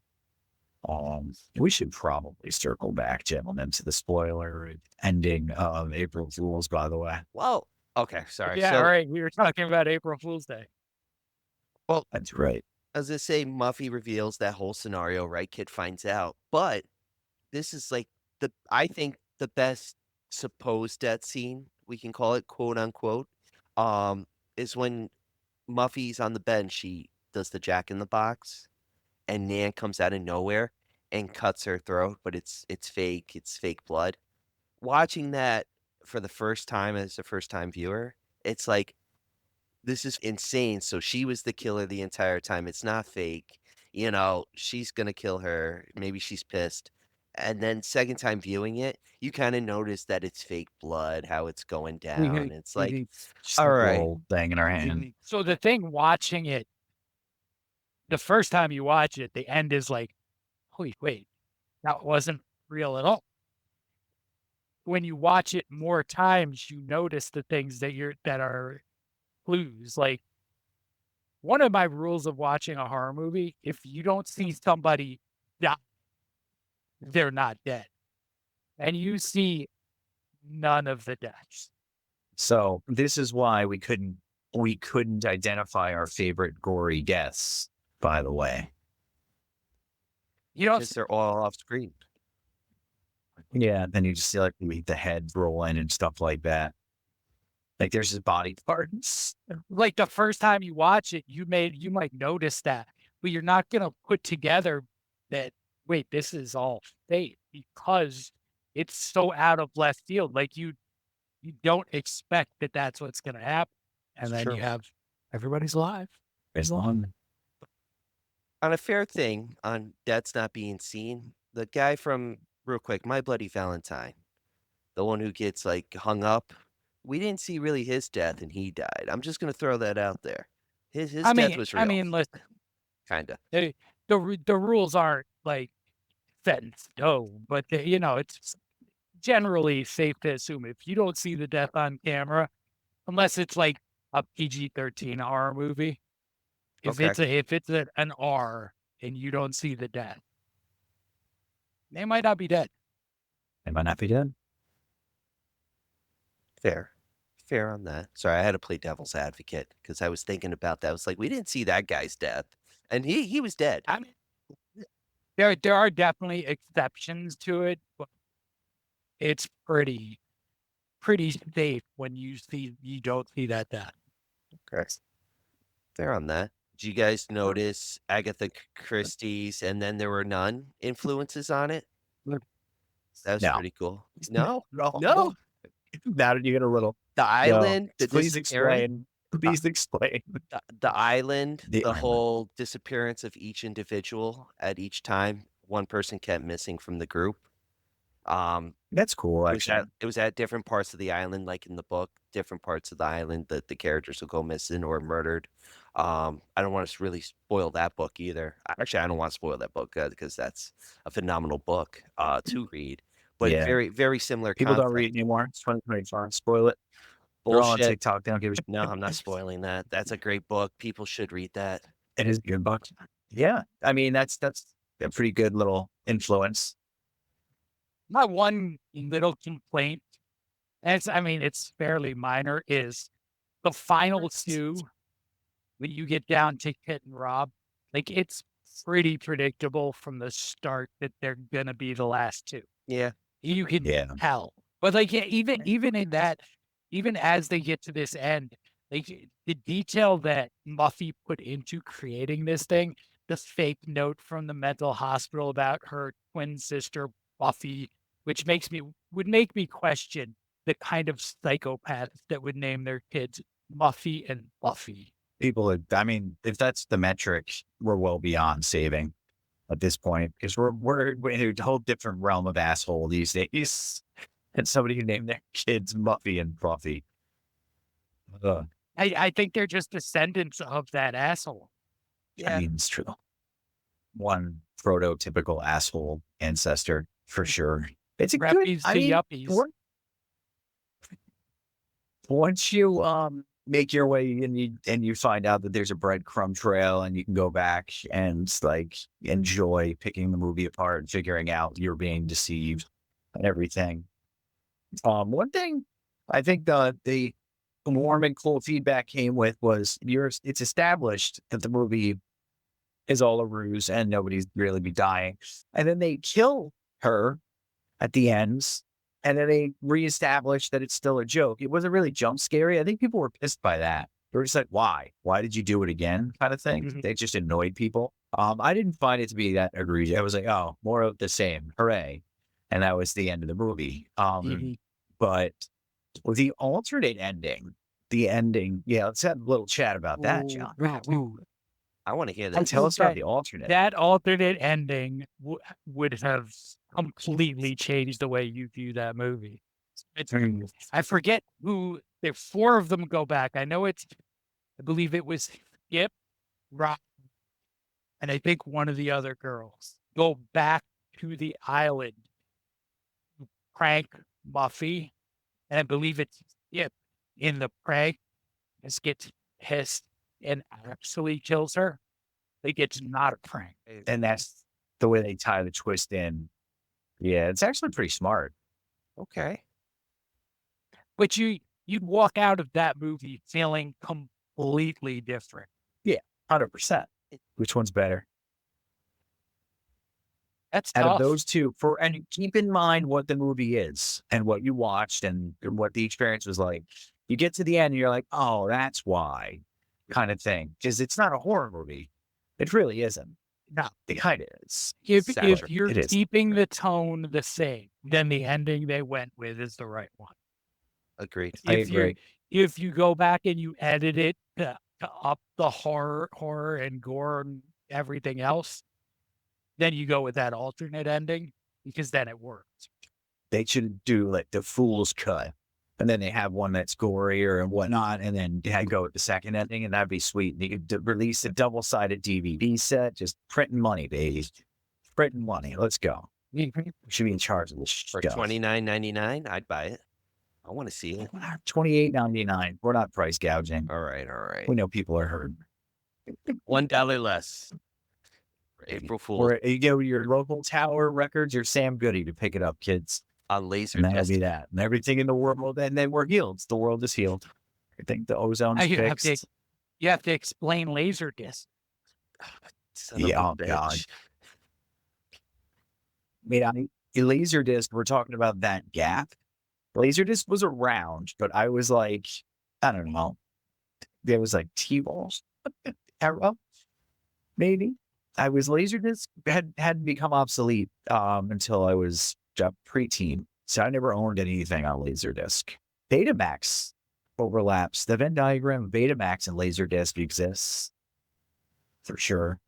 We should probably circle back, gentlemen, to the spoiler ending of April Fools, by the way. Well, okay, sorry. Yeah, So, all right. We were talking about April Fool's Day. That's right. as I say, Muffy reveals that whole scenario, right? Kid finds out. But this is like I think the best supposed death scene, we can call it, quote unquote, is when Muffy's on the bench. She does the Jack in the Box, and Nan comes out of nowhere and cuts her throat, but it's fake. It's fake blood. Watching that for the first time as a first time viewer, it's like, this is insane. So she was the killer the entire time. It's not fake. She's gonna kill her. Maybe she's pissed. And then second time viewing it, you kind of notice that it's fake blood, how it's going down. It's like, Just all a right. little thing in our hand. So the thing watching it, the first time you watch it, the end is like, holy wait, that wasn't real at all. When you watch it more times, you notice the things that are clues. Like, one of my rules of watching a horror movie, if you don't see somebody die, they're not dead. And you see none of the deaths. So this is why we couldn't identify our favorite gory deaths, by the way. You don't Because they're all off screen. Yeah, then you just see like the head rolling and stuff like that. Like there's his body parts. like the first time you watch it, you might notice that, but you're not gonna put together that, wait, this is all fake, because it's so out of left field. Like you don't expect that that's what's gonna happen, and then True. you have everybody's alive. As long On a fair thing, on deaths not being seen, the guy from, real quick, My Bloody Valentine, the one who gets like hung up, we didn't see really his death and he died. I'm just gonna throw that out there. His death was real. I mean, listen, Kinda. the rules aren't like set in stone, but it's generally safe to assume if you don't see the death on camera, unless it's like a PG-13 horror movie, if Okay. it's an R and you don't see the death, they might not be dead. they might not be dead. Fair on that. Sorry, I had to play devil's advocate because I was thinking about that. I was like, we didn't see that guy's death, and he was dead. I mean, there are definitely exceptions to it, but it's pretty safe when you don't see that death. Okay. Fair on that. Did you guys notice Agatha Christie's "And Then There Were None" influences on it? Look. That was No. pretty cool. No, No. no. Now did you get a little? The island, the Please disappearance, explain. Please explain. the island, The the island. whole disappearance of each individual at each time. One person kept missing from the group. That's cool. Actually, It was at different parts of the island, like in the book, different parts of the island that the characters will go missing or murdered. I don't want to really spoil that book either. Actually, I don't want to spoil that book because that's a phenomenal book to read. But Yeah. very, very similar people don't concept. read anymore. It's 2024. Spoil it. They're all on Bullshit. TikTok. They don't give a shit. No, I'm not spoiling that. That's a great book. People should read that. It is a good book. Yeah, I mean that's a pretty good little influence. My one little complaint, and it's fairly minor, is the final two. When you get down to Kit and Rob, like it's pretty predictable from the start that they're gonna be the last two. Yeah. You can Yeah. tell, but like even in that, even as they get to this end, like the detail that Muffy put into creating this thing, the fake note from the mental hospital about her twin sister Buffy, which would make me question the kind of psychopaths that would name their kids Muffy and Buffy. People, I mean, if that's the metric, we're well beyond saving at this point because we're in a whole different realm of asshole these days. And somebody who named their kids Muffy and Buffy. I think they're just descendants of that asshole. I mean, it's true. One prototypical asshole ancestor for sure. It's a good. Reppies I to mean, yuppies. once you make your way and you find out that there's a breadcrumb trail and you can go back and like enjoy picking the movie apart and figuring out you're being deceived and everything. One thing I think the warm and cool feedback came with was it's established that the movie is all a ruse and nobody's really be dying. And then they kill her at the ends, and then they reestablish that it's still a joke. It wasn't really jump scary. I think people were pissed by that. They were just like, why? Why did you do it again? Kind of thing. Mhm. They just annoyed people. I didn't find it to be that egregious. I was like, oh, more of the same. Hooray. And that was the end of the movie. Mhm. But with the alternate ending, yeah, let's have a little chat about that, John. Ooh. I want to hear I that. Tell us think about the alternate. That alternate ending would have completely changed the way you view that movie. I forget who. There 4 of them go back. I believe it was Skip, Rock, and I think one of the other girls go back to the island, prank Buffy, and I believe it's Skip in the prank. Just gets pissed and actually kills her. Like it's not a prank. And that's the way they tie the twist in. Yeah, it's actually pretty smart. Okay. But you'd walk out of that movie feeling completely different. 100%. Which one's better? That's Out tough. of those two, and keep in mind what the movie is and what you watched and what the experience was like. You get to the end and you're like, oh, that's why, kind of thing. Because it's not a horror movie. It really isn't. No. It kind of is. If Sadly, you're it is. keeping the tone the same, then the ending they went with is the right one. Agreed. I agree. If you go back and you edit it to up the horror and gore and everything else, then you go with that alternate ending because then it works. They should do like the fool's cut. And then they have one that's gorier and whatnot. And then they go with the second ending, and that'd be sweet. And you could release a double-sided DVD set, just printing money, baby. Printing money. Let's go. We should be in charge of this For stuff. $29.99, I'd buy it. I want to see it. $28.99. We're not price gouging. All right. We know people are hurt. $1 less. For April Fool's Or you go to your local Tower Records or Sam Goody to pick it up, kids. on laser And that'll test. be that. And everything in the world, and then we're healed. The world is healed. I think the ozone's You have fixed. you have to explain Laserdisc. Son of Yeah, a oh, God. bitch. I mean, Laserdisc, we're talking about that gap. Laserdisc was around, but I was like, I don't know. There was like T-balls era, maybe. Laserdisc had become obsolete until I was a preteen. So I never owned anything on Laserdisc. Betamax overlaps. The Venn diagram of Betamax and Laserdisc exists for sure.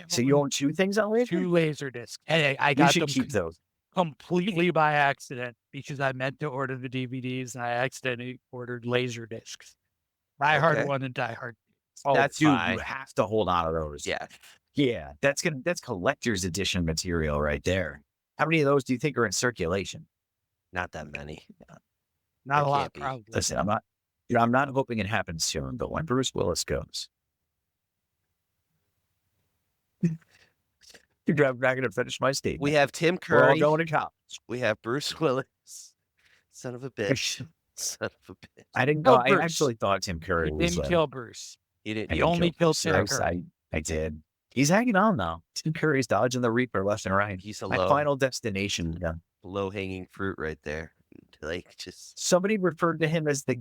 So you own 2 things on Laserdisc? 2 Laserdiscs. And I You got should them keep those. completely by accident because I meant to order the DVDs and I accidentally ordered Laserdiscs. Die Hard Okay. 1 and Die Hard. Oh, That's dude, fine. you have to hold on to those. Yeah. Yeah, that's collector's edition material right there. How many of those do you think are in circulation? Not that many. Not It a lot, can't be. probably. Listen, I'm not hoping it happens soon, but when Bruce Willis goes, you're not going to finish my statement. We have Tim We're all Curry. going to college. We have Bruce Willis. Son of a bitch. Son of a bitch. I didn't. No, I Bruce. actually thought Tim Curry He was. didn't kill Bruce. He didn't. I He didn't only kill killed Bruce. Tim Curry. I did. He's hanging on though. Tim Curry's dodging the Reaper left and right. He's a My low, final destination. Yeah. low-hanging fruit right there. Like, just Somebody referred to him as the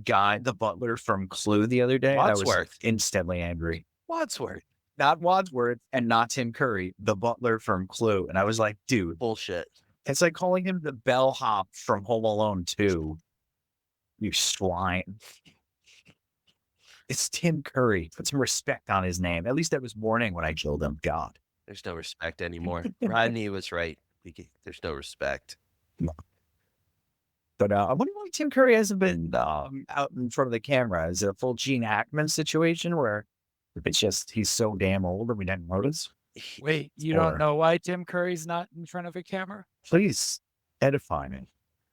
butler from Clue the other day. I was Wadsworth. instantly angry. Wadsworth. Not Wadsworth and not Tim Curry, the butler from Clue. And I was like, dude, Bullshit. it's like calling him the bellhop from Home Alone 2. You swine. It's Tim Curry. Put some respect on his name. At least that was morning when I killed him. God. There's no respect anymore. Rodney was right. There's no respect. But I wonder why Tim Curry hasn't been out in front of the camera. Is it a full Gene Hackman situation where it's just he's so damn old and we didn't notice? Wait, you Or- don't know why Tim Curry's not in front of a camera? Please Edifying.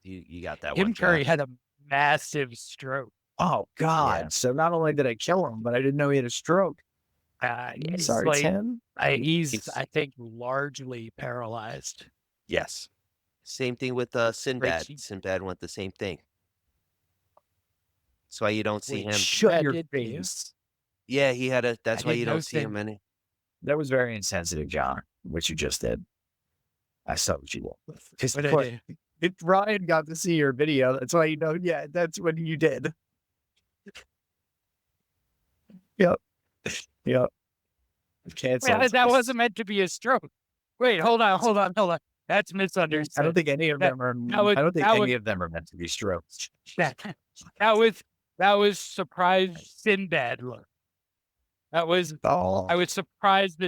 You got that Tim one, Curry Josh. had a massive stroke. Oh God! Yeah. So not only did I kill him, but I didn't know he had a stroke. He's Sorry, like, Tim. he's, He's- I think, largely paralyzed. Yes. Same thing with Sinbad. Great. Sinbad went the same thing. That's why you don't see Wait, him. Shut Sinbad your did too? face. Yeah, he had a. That's why didn't you know don't see him Sin- any. That was very insensitive, John, what you just did. I saw what you did. Because What I did. if Ryan got to see your video, that's why you know, yeah, that's what you did. Yep. Yep. Cancel. Wait, that wasn't meant to be a stroke. Wait, hold on. That's I misunderstood. don't think any of That- them are. that was- I don't think that any was- of them are meant to be strokes. That was surprised Sinbad look. That was Oh, I was surprised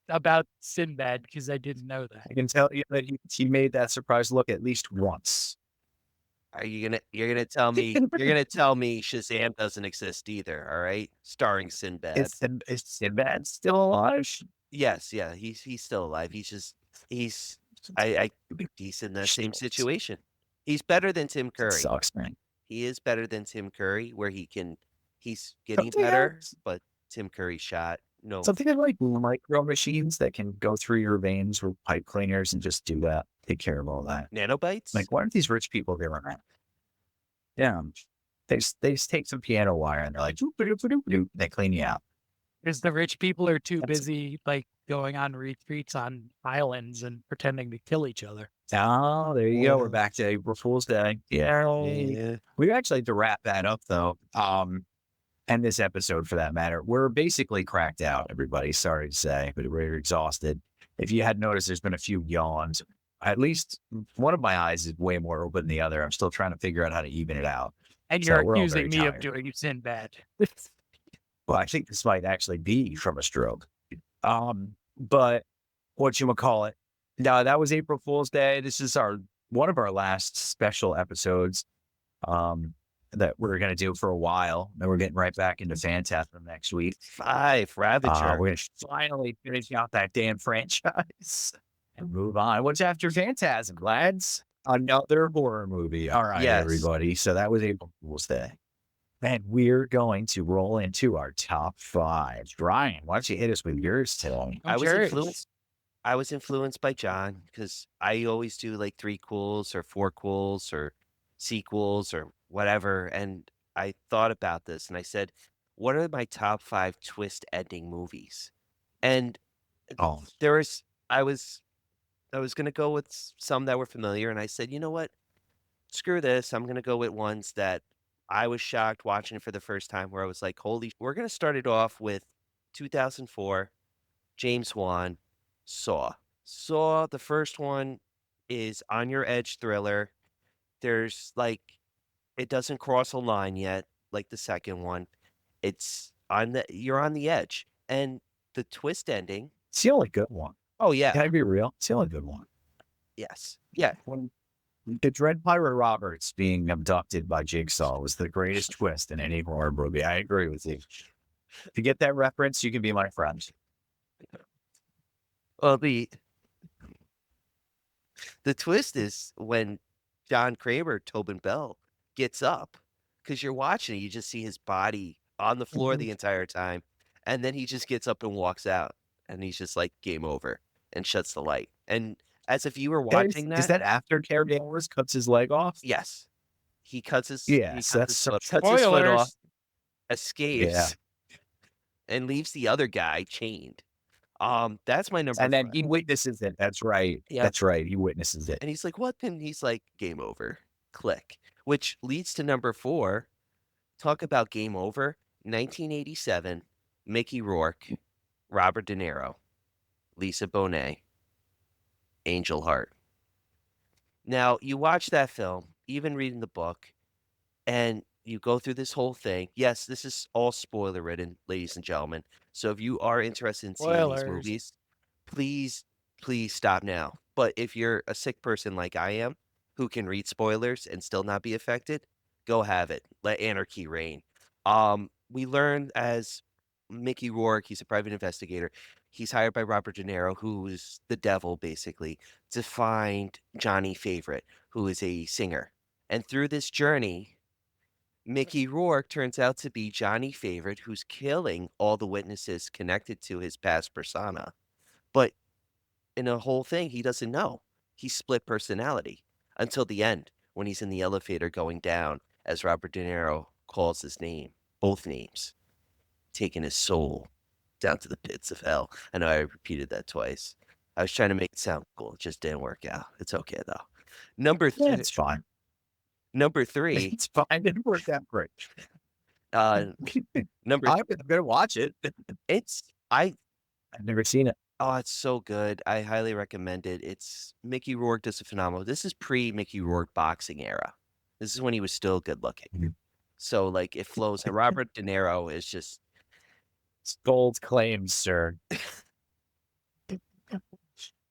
about Sinbad because I didn't know that. I can tell you that he made that surprise look at least once. Are you gonna? You're gonna tell me? You're gonna tell me Shazam doesn't exist either? All right, starring Sinbad. Is Sinbad still alive? Yes, yeah, he's still alive. He's I he's in that same situation. He's better than Tim It Curry. sucks, man. He is better than Tim Curry, where he's getting Something better, else. but Tim Curry shot no. Something like micro machines that can go through your veins with pipe cleaners and just do that, take care of all that. Nanobites. Like, why aren't these rich people doing that? Yeah, they just take some piano wire and they're like, "Doop, doop, doop, doop," they clean you out. Because the rich people are too That's- busy like going on retreats on islands and pretending to kill each other. Oh, there you go. We're back to April Fool's Day. Yeah. yeah. We actually had to wrap that up though. And this episode for that matter. We're basically cracked out, everybody. Sorry to say, but we're exhausted. If you had noticed, there's been a few yawns. At least one of my eyes is way more open than the other. I'm still trying to figure out how to even it out. And So you're we're all accusing very me of tired. doing Sinbad. Well, I think this might actually be from a stroke. But whatchamacallit? No, that was April Fool's Day. This is one of our last special episodes that we're gonna do for a while. Then we're getting right back into Phantasm next week. 5 Ravager. We're gonna finally finish out that damn franchise and move on. What's after Phantasm, lads? Another horror movie. All right, Yes. everybody. So that was April Fool's Day. And we're going to roll into our top 5. Ryan, why don't you hit us with yours today? I was Jared. influenced. I was influenced by John because I always do like 3 quels or 4 quels or sequels or whatever. And I thought about this and I said, what are my top 5 twist ending movies? And Oh, I was gonna go with some that were familiar, and I said, you know what? Screw this. I'm gonna go with ones that I was shocked watching it for the first time, where I was like, holy, we're gonna start it off with 2004, James Wan, Saw. Saw, the first one is on your edge thriller. There's like, it doesn't cross a line yet, like the second one. You're on the edge. And the twist ending, it's the only good one. oh yeah, Can I be real? It's the only good one. yes. Yeah. When the Dread Pirate Roberts being abducted by Jigsaw was the greatest twist in any horror movie. I agree with you. If you get that reference, you can be my friend. Well, the twist is when John Kramer, Tobin Bell, gets up, because you're watching it, you just see his body on the floor the entire time, and then he just gets up and walks out, and he's just like, game over, and shuts the light. And as a viewer watching Is that, that after Carrie Danvers cuts his leg off? yes, he cuts his Yeah, he so cuts that's his foot, cuts his foot off, Spoilers. escapes, Yeah. and leaves the other guy chained. That's my number And then 5. he witnesses it. That's right. Yeah. That's right. He witnesses it. And he's like, what? And he's like, game over. Click. Which leads to number 4. Talk about game over. 1987. Mickey Rourke. Robert De Niro. Lisa Bonet. Angel Heart. Now, you watch that film, even reading the book, and you go through this whole thing. Yes, this is all spoiler ridden, ladies and gentlemen. So if you are interested in seeing these Spoilers. movies, please stop now. But if you're a sick person like I am, who can read spoilers and still not be affected, go have it. Let anarchy reign. We learn as Mickey Rourke, he's a private investigator. he's hired by Robert De Niro, who's the devil, basically, to find Johnny Favorite, who is a singer. And through this journey, Mickey Rourke turns out to be Johnny Favorite, who's killing all the witnesses connected to his past persona. But in the whole thing, he doesn't know. He's split personality until the end when he's in the elevator going down as Robert De Niro calls his name, both names, taking his soul down to the pits of hell. I know I repeated that twice. I was trying to make it sound cool. It just didn't work out. It's okay, though. Number Yeah, three. it's fine. Number three. It's fine. It didn't work that great. Number I'm gonna watch it. I've never seen it. Oh, it's so good. I highly recommend it. Mickey Rourke does a phenomenal. This is pre-Mickey Rourke boxing era. This is when he was still good looking. Mhm. So like it flows. And Robert De Niro is just It's gold claims, sir.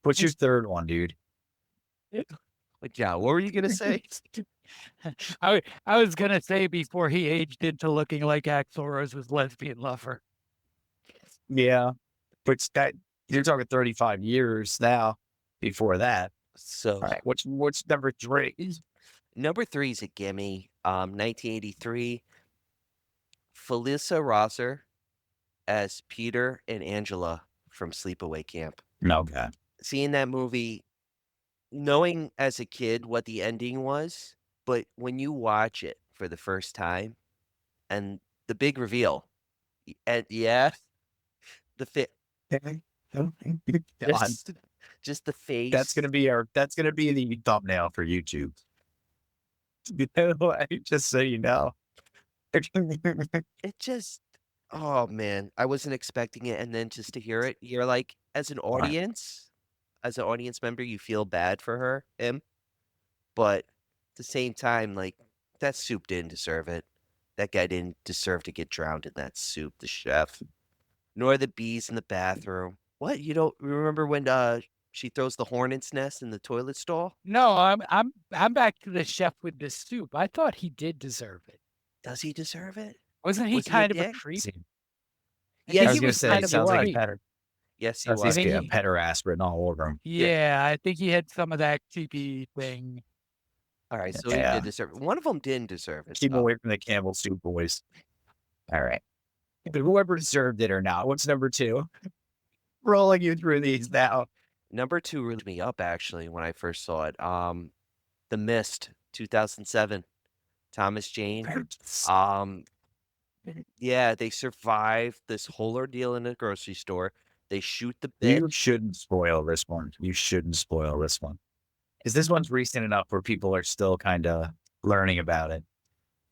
What's your third one, dude? like, yeah, what were you gonna say? I was gonna say before he aged into looking like Axl Rose's lesbian lover. Yeah, but you're talking 35 years now. Before that, So all right. What's number 3? number 3 is a gimme. 1983. Felissa Rosser as Peter and Angela from Sleepaway Camp. Okay. Seeing that movie, knowing as a kid what the ending was, but when you watch it for the first time and the big reveal, and yeah, the fit, just the face. That's gonna be the thumbnail for YouTube. Just so you know. It just, oh man, I wasn't expecting it, and then just to hear it, you're like, as an audience member, you feel bad for him, but at the same time, like, that soup didn't deserve it. That guy didn't deserve to get drowned in that soup, the chef. Nor the bees in the bathroom. What? You don't remember when she throws the hornet's nest in the toilet stall? No, I'm back to the chef with the soup. I thought he did deserve it. Does he deserve it? Wasn't he Was he a kind of a dick? creep? Yeah, I think was he gonna was say kind it of a sounds like a creep. petter. Yes, he Sounds was. like think a he- pederast written all over him. Yeah, I think he had some of that creepy thing. All right, so he Yeah. did deserve it. One of them didn't deserve it. Keep though. away from the Campbell soup boys. All right. But whoever deserved it or not, what's number 2? Rolling you through these now. Number 2 really me up actually when I first saw it. The Mist, 2007. Thomas Jane. Yeah, they survive this whole ordeal in a grocery store. They shoot the bitch. You shouldn't spoil this one. You shouldn't spoil this one. Because this one's recent enough where people are still kind of learning about it,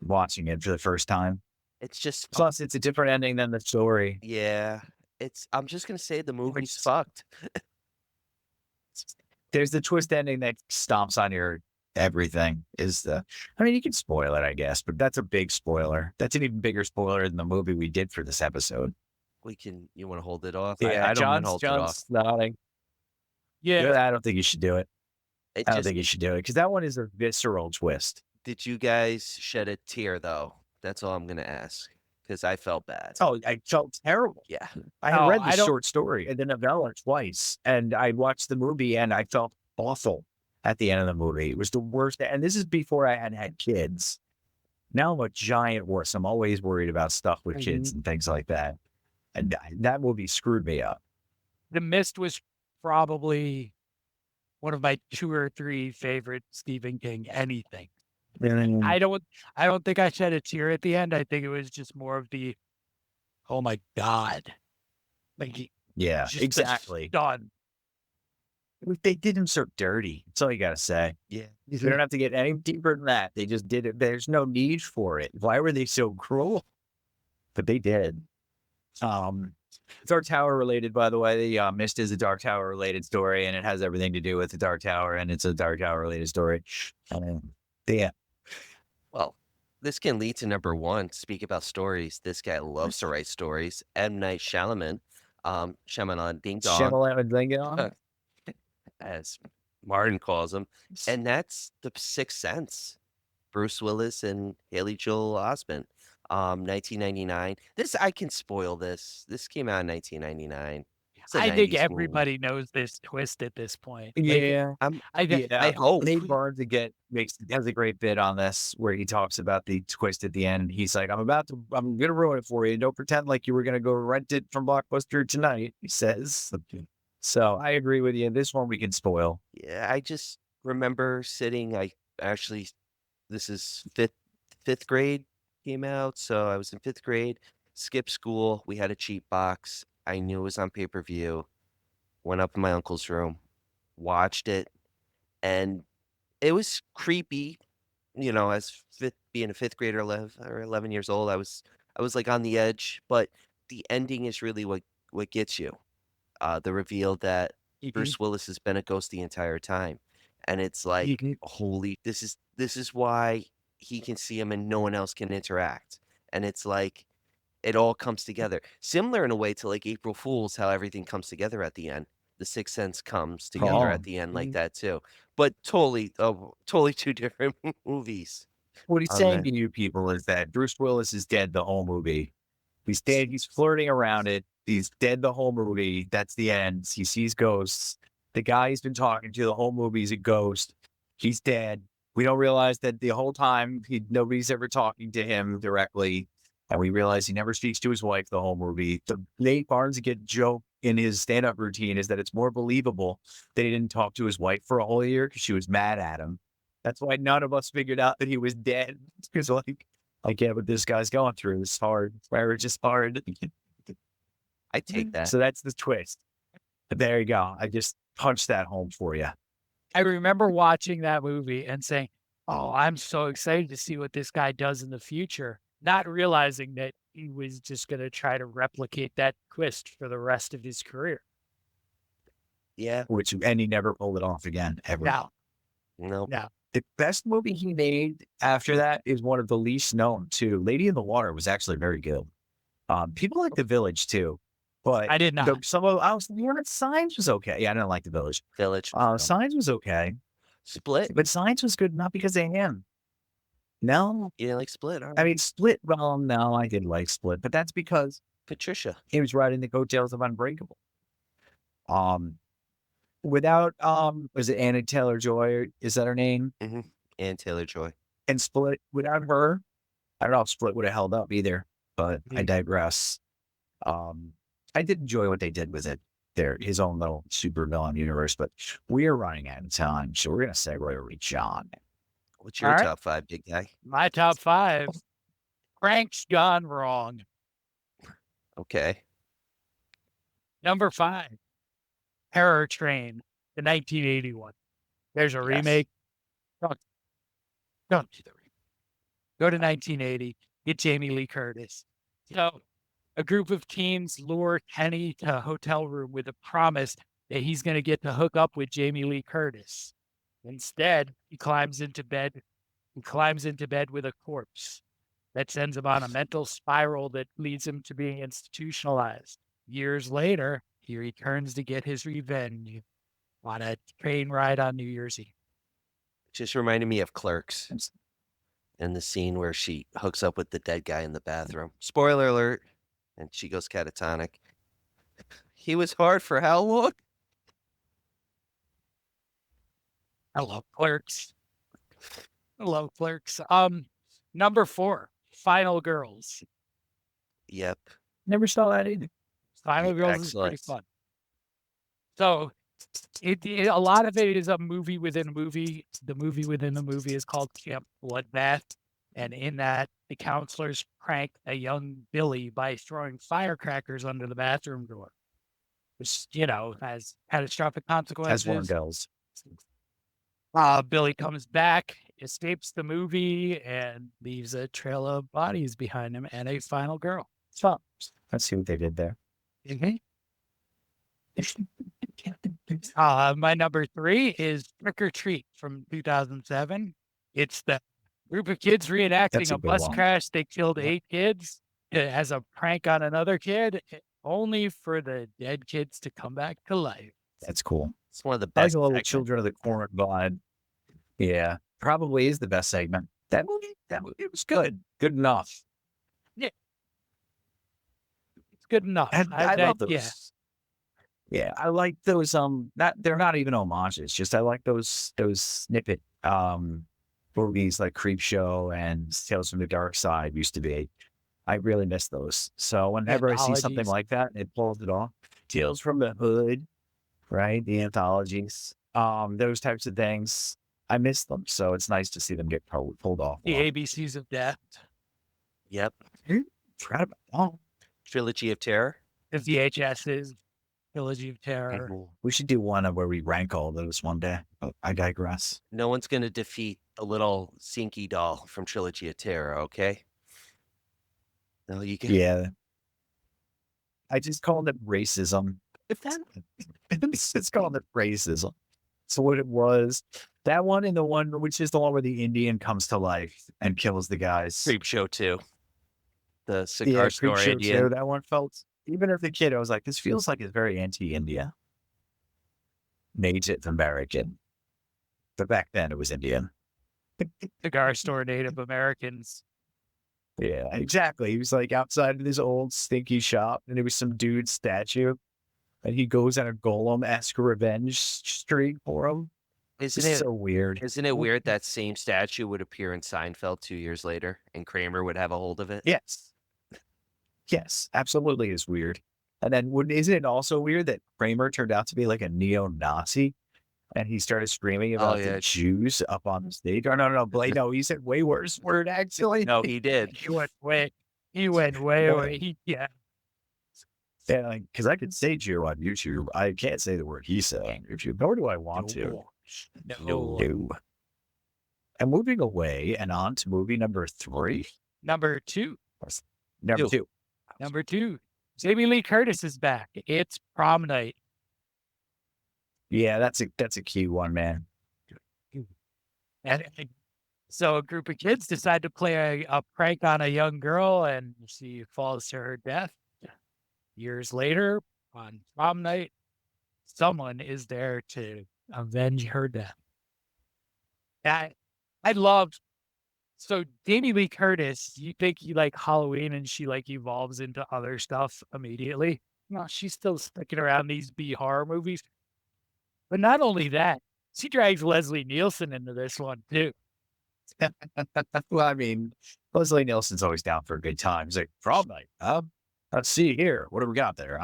watching it for the first time. It's just Plus, it's a different ending than the story. yeah. I'm just gonna say the movie's Which- fucked. There's the twist ending that stomps on your everything. I mean, you can spoil it, I guess, but that's a big spoiler. That's an even bigger spoiler than the movie we did for this episode. You want to hold it off? Yeah, I don't want to hold it off. nodding. Yeah, I don't think you should do it. It I don't just, think you should do it because that one is a visceral twist. did you guys shed a tear though? That's all I'm gonna ask because I felt bad. Oh, I felt terrible. Yeah, I had No, read I the don't- short story and the novella twice, and I watched the movie and I felt awful at the end of the movie. It was the worst. And this is before I had kids. Now I'm a giant wuss. I'm always worried about stuff with kids and things like that. And that movie screwed me up. The Mist was probably one of my 2 or 3 favorite Stephen King anything. I don't think I shed a tear at the end. I think it was just more of the, oh my God. Like Yeah, just exactly. done. They did him so dirty. That's all you got to say. yeah. We don't have to get any deeper than that. They just did it. There's no need for it. Why were they so cruel? But they did. Dark Tower related, by the way. The Mist is a Dark Tower related story, and it has everything to do with the Dark Tower, and it's a Dark Tower related story. Yeah. Well, this can lead to number 1. Speak about stories. This guy loves to write stories. M. Night Shyamalan, Shyamalan Ding Dong, Shyamalan and Lincoln. as Martin calls him, and that's The Sixth Sense. Bruce Willis and Haley Joel Osment. 1999. This I can spoil this. This came out in 1999. It's a I think 90s movie. everybody knows this twist at this point. Like, Yeah. I I hope. Nate Barnes has a great bit on this where he talks about the twist at the end. He's like, I'm gonna ruin it for you. Don't pretend like you were gonna go rent it from Blockbuster tonight, he says. So I agree with you. This one we can spoil. Yeah, I just remember sitting. This is fifth grade came out, so I was in fifth grade. Skipped school. We had a cheap box. I knew it was on pay-per-view. Went up in my uncle's room, watched it, and it was creepy. As being a fifth grader, 11 years old, I was like on the edge. But the ending is really what gets you. The reveal that Bruce Willis has been a ghost the entire time, and it's like, holy, this is why he can see him and no one else can interact, and it's like it all comes together, similar in a way to like April Fool's, how everything comes together at the end. The Sixth Sense comes together at the end like that too, but totally two different movies. What he's on saying that. to you people is that Bruce Willis is dead the whole movie. He's dead. He's flirting around it. He's dead the whole movie. That's the end. He sees ghosts. The guy he's been talking to the whole movie is a ghost. He's dead. We don't realize that the whole time nobody's ever talking to him directly. And we realize he never speaks to his wife the whole movie. The Nate Barnes joke in his stand-up routine is that it's more believable that he didn't talk to his wife for a whole year because she was mad at him. That's why none of us figured out that he was dead. Because I get what this guy's going through. It's hard. Marriage is hard. I take that. So that's the twist. There you go. I just punched that home for you. I remember watching that movie and saying, "Oh, I'm so excited to see what this guy does in the future," not realizing that he was just going to try to replicate that twist for the rest of his career. Yeah. And he never pulled it off again, ever. No. No. The best movie he made after that is one of the least known too. Lady in the Water was actually very good. People like The Village too, but I did not. Signs was okay. Yeah, I didn't like The Village. Signs was okay. Split. But Signs was good not because of him. No, You didn't like Split? All right. I mean Split. Well, no, I didn't like Split, but that's because Patricia. he was riding the coattails of Unbreakable. Without was it Anna Taylor-Joy? Is that her name? Mm-hmm. Ann Taylor-Joy. And Split, without her, I don't know if Split would have held up either. But I digress. I did enjoy what they did with it. His own little super villain universe. But we are running out of time, so we're gonna segue over to John. What's your All right. top 5, big guy? My top 5. Crank's gone wrong. Okay. Number 5. Terror Train, the 1981. There's a Yes. remake. Don't do the remake. Go to 1980. Get Jamie Lee Curtis. So, a group of teens lure Kenny to a hotel room with a promise that he's going to get to hook up with Jamie Lee Curtis. Instead, he climbs into bed with a corpse. That sends him on a mental spiral that leads him to being institutionalized. Years later, he returns to get his revenge on a train ride on New Year's Eve. Just reminded me of Clerks and the scene where she hooks up with the dead guy in the bathroom. Spoiler alert. And she goes catatonic. He was hard for how long? I love Clerks. Number 4, Final Girls. Yep. Never saw that either. Final Girls is pretty Excellent. fun. So, a lot of it is a movie within a movie. The movie within the movie is called Camp Bloodbath. And in that, the counselors prank a young Billy by throwing firecrackers under the bathroom door, which, has catastrophic consequences. As one goes. Billy comes back, escapes the movie, and leaves a trail of bodies behind him and a final girl. It's fun. Let's see what they did there. My number 3 is Trick or Treat from 2007. It's the group of kids reenacting a bus crash. They killed 8 kids as a prank on another kid, only for the dead kids to come back to life. That's cool. It's one of the I like best. a little Children of the Corn vibe. Yeah, probably is the best segment. That movie, it was good. Good enough. Yeah. It's good enough. I love those. Yeah. Yeah, I like those. Not they're not even homages. Just I like those snippet movies like Creep Show and Tales from the Dark Side used to be. I really miss those. So whenever I see something Anthologies. like that, it pulls it off. Tales from the Hood, right? The anthologies, those types of things. I miss them, so it's nice to see them get pulled off. The more. ABCs of Death. Yep. Forgot about that. Trilogy of Terror. The VHSs. Trilogy of Terror. We should do one where we rank all those one day. But I digress. No one's gonna defeat a little Sinky doll from Trilogy of Terror, okay? No, you can. Yeah. I just called it racism. It's called it racism. So what it was, that one and the one, which is the one where the Indian comes to life and kills the guys. Creep Show 2. The Yeah, cigar Creep store Show Indian. too. That one felt, even as a kid, I was like, this feels like it's very anti-India. Native American. But back then it was Indian. Cigar store Native Americans. Yeah, exactly. He was like outside of this old stinky shop, and there was some dude's statue, and he goes on a golem-esque revenge streak for him. Isn't It's it so weird. Isn't it weird that same statue would appear in Seinfeld 2 years later and Kramer would have a hold of it? Yes. Yes, absolutely is weird. And then isn't it also weird that Kramer turned out to be like a neo-Nazi and he started screaming about yeah. the Jews up on the stage? Or no, Blake, no, he said way worse word actually. No, he did. He went way away. Yeah. Yeah, because I could say Jew on YouTube. I can't say the word he said on YouTube, nor do I want to. No. And moving away and on to movie number 3. Number 2. Number 2. Number 2. Jamie Lee Curtis is back. It's prom night. Yeah, that's a key one, man. And so a group of kids decide to play a prank on a young girl, and she falls to her death. Years later, on prom night, someone is there to avenge her death. I loved. So Jamie Lee Curtis, you think you like Halloween, and she like evolves into other stuff immediately. No, she's still sticking around these B horror movies. But not only that, she drags Leslie Nielsen into this one too. Well, I mean, Leslie Nielsen's always down for a good time. He's like, prom night. Let's see here. What do we got there?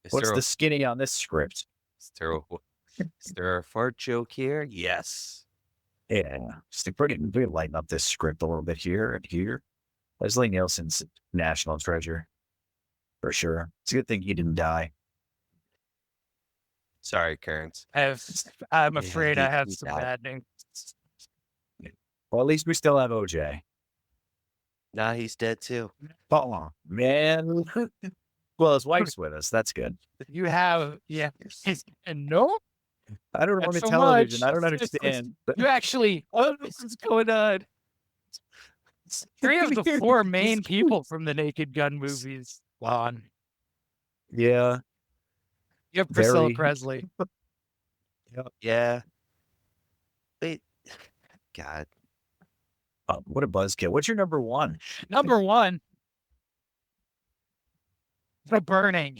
What's the skinny on this script? Is there a fart joke here? Yes. Yeah. Just we're going to lighten up this script a little bit here and here. Leslie Nielsen's national treasure. For sure. It's a good thing he didn't die. Sorry, Kearns. I'm afraid I have he some died. bad news. Well, at least we still have OJ. Nah, he's dead too. Oh, man. Well, his wife's with us. That's good. You have, and no, I don't Not own a so television. much. I don't understand. you actually, this is going on. 3 of the 4 main people from the Naked Gun movies gone. Yeah. You have Priscilla Very- Presley. Yeah. Wait. God. What a buzzkill. What's your number 1? Number 1, The Burning.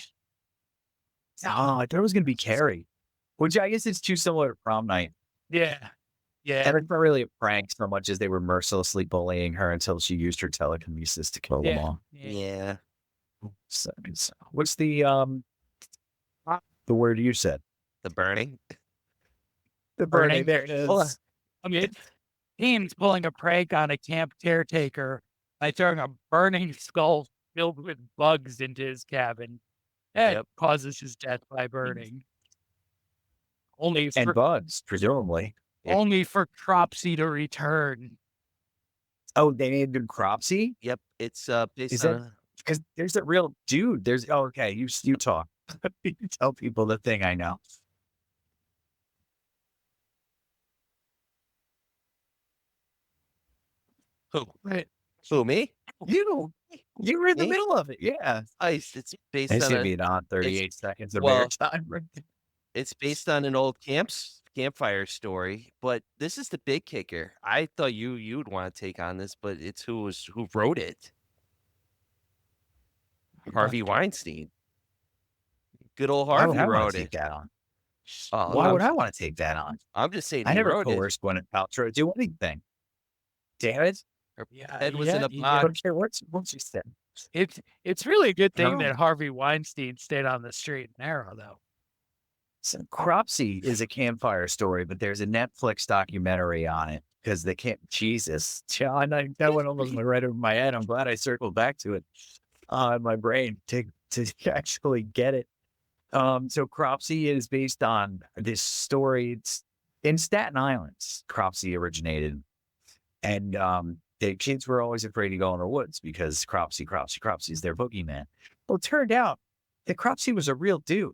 Oh, I thought it was going to be Carrie. Which I guess it's too similar to prom night. Yeah. And it's not really a prank so much as they were mercilessly bullying her until she used her telekinesis to kill them all. Yeah. So, what's the word you said? The Burning. The Burning. There it is. Hold on. I mean, team's pulling a prank on a camp caretaker by throwing a burning skull filled with bugs into his cabin. That Yep. causes his death by burning. Only And for, bugs, presumably. only for Cropsy to return. Oh, they named him Cropsy? Yep. It's based Is on Because there's a real dude. Okay, you talk. You tell people the thing I know. who? Right. Who, me? You were in the Me? middle of it. Yeah. It's based It's on going to be on 38 it's- seconds of well, airtime. it's based on an old campfire story, but this is the big kicker. I thought you'd want to take on this, but it's who wrote it. Harvey Weinstein. Good old Why would Harvey I want wrote to take it. that on? Oh, Why would I'm, I want to take that on? I'm just saying I he never wrote it. coerced Gwyneth Paltrow to do anything. Damn it. Her Yeah, head was in a yeah. I box. don't care what she said. It's really a good thing No. that Harvey Weinstein stayed on the straight and narrow, though. So Cropsy is a campfire story, but there's a Netflix documentary on it because they can't. Jesus, John, that one almost went right over my head. I'm glad I circled back to it in my brain to actually get it. So Cropsy is based on this story. It's in Staten Island. Cropsy originated, and the kids were always afraid to go in the woods because Cropsy is their boogeyman. Well, it turned out that Cropsy was a real dude.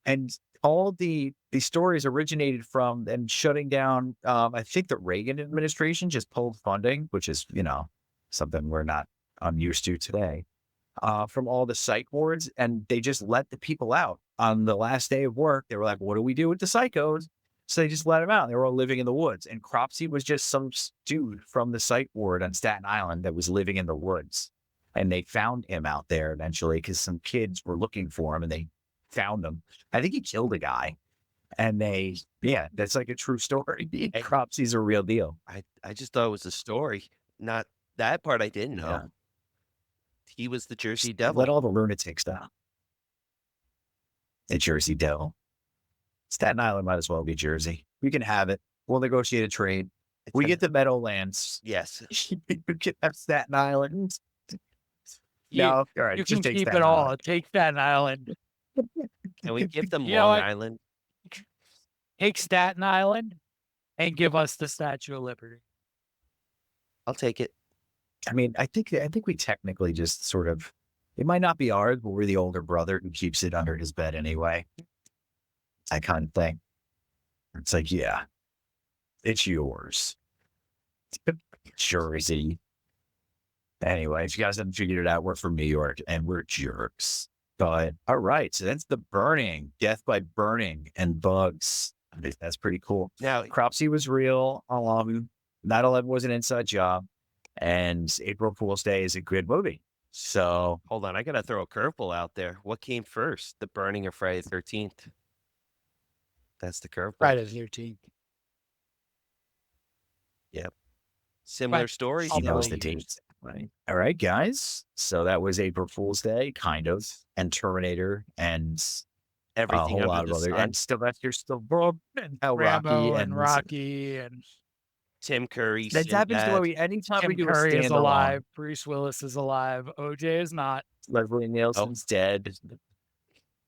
And all the stories originated from them shutting down. I think the Reagan administration just pulled funding, which is, something we're not unused to today, from all the psych wards. And they just let the people out on the last day of work. They were like, what do we do with the psychos? So they just let them out. They were all living in the woods. And Cropsy was just some dude from the psych ward on Staten Island that was living in the woods. And they found him out there eventually because some kids were looking for him and they found him. I think he killed a guy. And that's like a true story. Cropsy's a real deal. I just thought it was a story. Not that part I didn't know. Yeah. He was the Jersey Let Devil. all the lunatics down. The Jersey Devil. Staten Island might as well be Jersey. We can have it. We'll negotiate a trade. We get the Meadowlands. Yes. We can have Staten Island. You, No, all right. you just can take keep Staten it all. Island. Take Staten Island. And we give them You know Long what? Island. Take Staten Island and give us the Statue of Liberty. I'll take it. I mean, I think we technically just sort of, it might not be ours, but we're the older brother who keeps it under his bed anyway. That kind of thing. It's like, yeah, it's yours. Jersey. Anyway, if you guys haven't figured it out, we're from New York and we're jerks. But all right, so that's The Burning, Death by Burning and Bugs. That's pretty cool. Now, Cropsy was real. 9/11 was an inside job, and April Fool's Day is a good movie. So hold on. I got to throw a curveball out there. What came first, The Burning or Friday the 13th? That's the curveball. Friday the 13th. Similar Right. stories. he I'll knows though. the believe. dates. Right. All right, guys. So that was April Fool's Day, kind of, and Terminator, and a Everything whole under lot of the other, sun. and Sylvester Stallone, and El Rambo Rocky, and Rocky and Tim Curry. That happens the Sinbad. way anytime we Tim do Curry a is standalone. alive. Bruce Willis is alive. OJ is not. Leslie Nielsen's dead.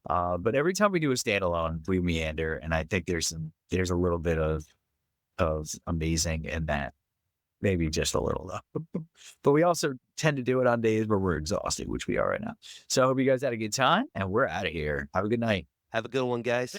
But every time we do a standalone, we meander, and I think there's a little bit of amazing in that. Maybe just a little though. But we also tend to do it on days where we're exhausted, which we are right now. So I hope you guys had a good time, and we're out of here. Have a good night. Have a good one, guys.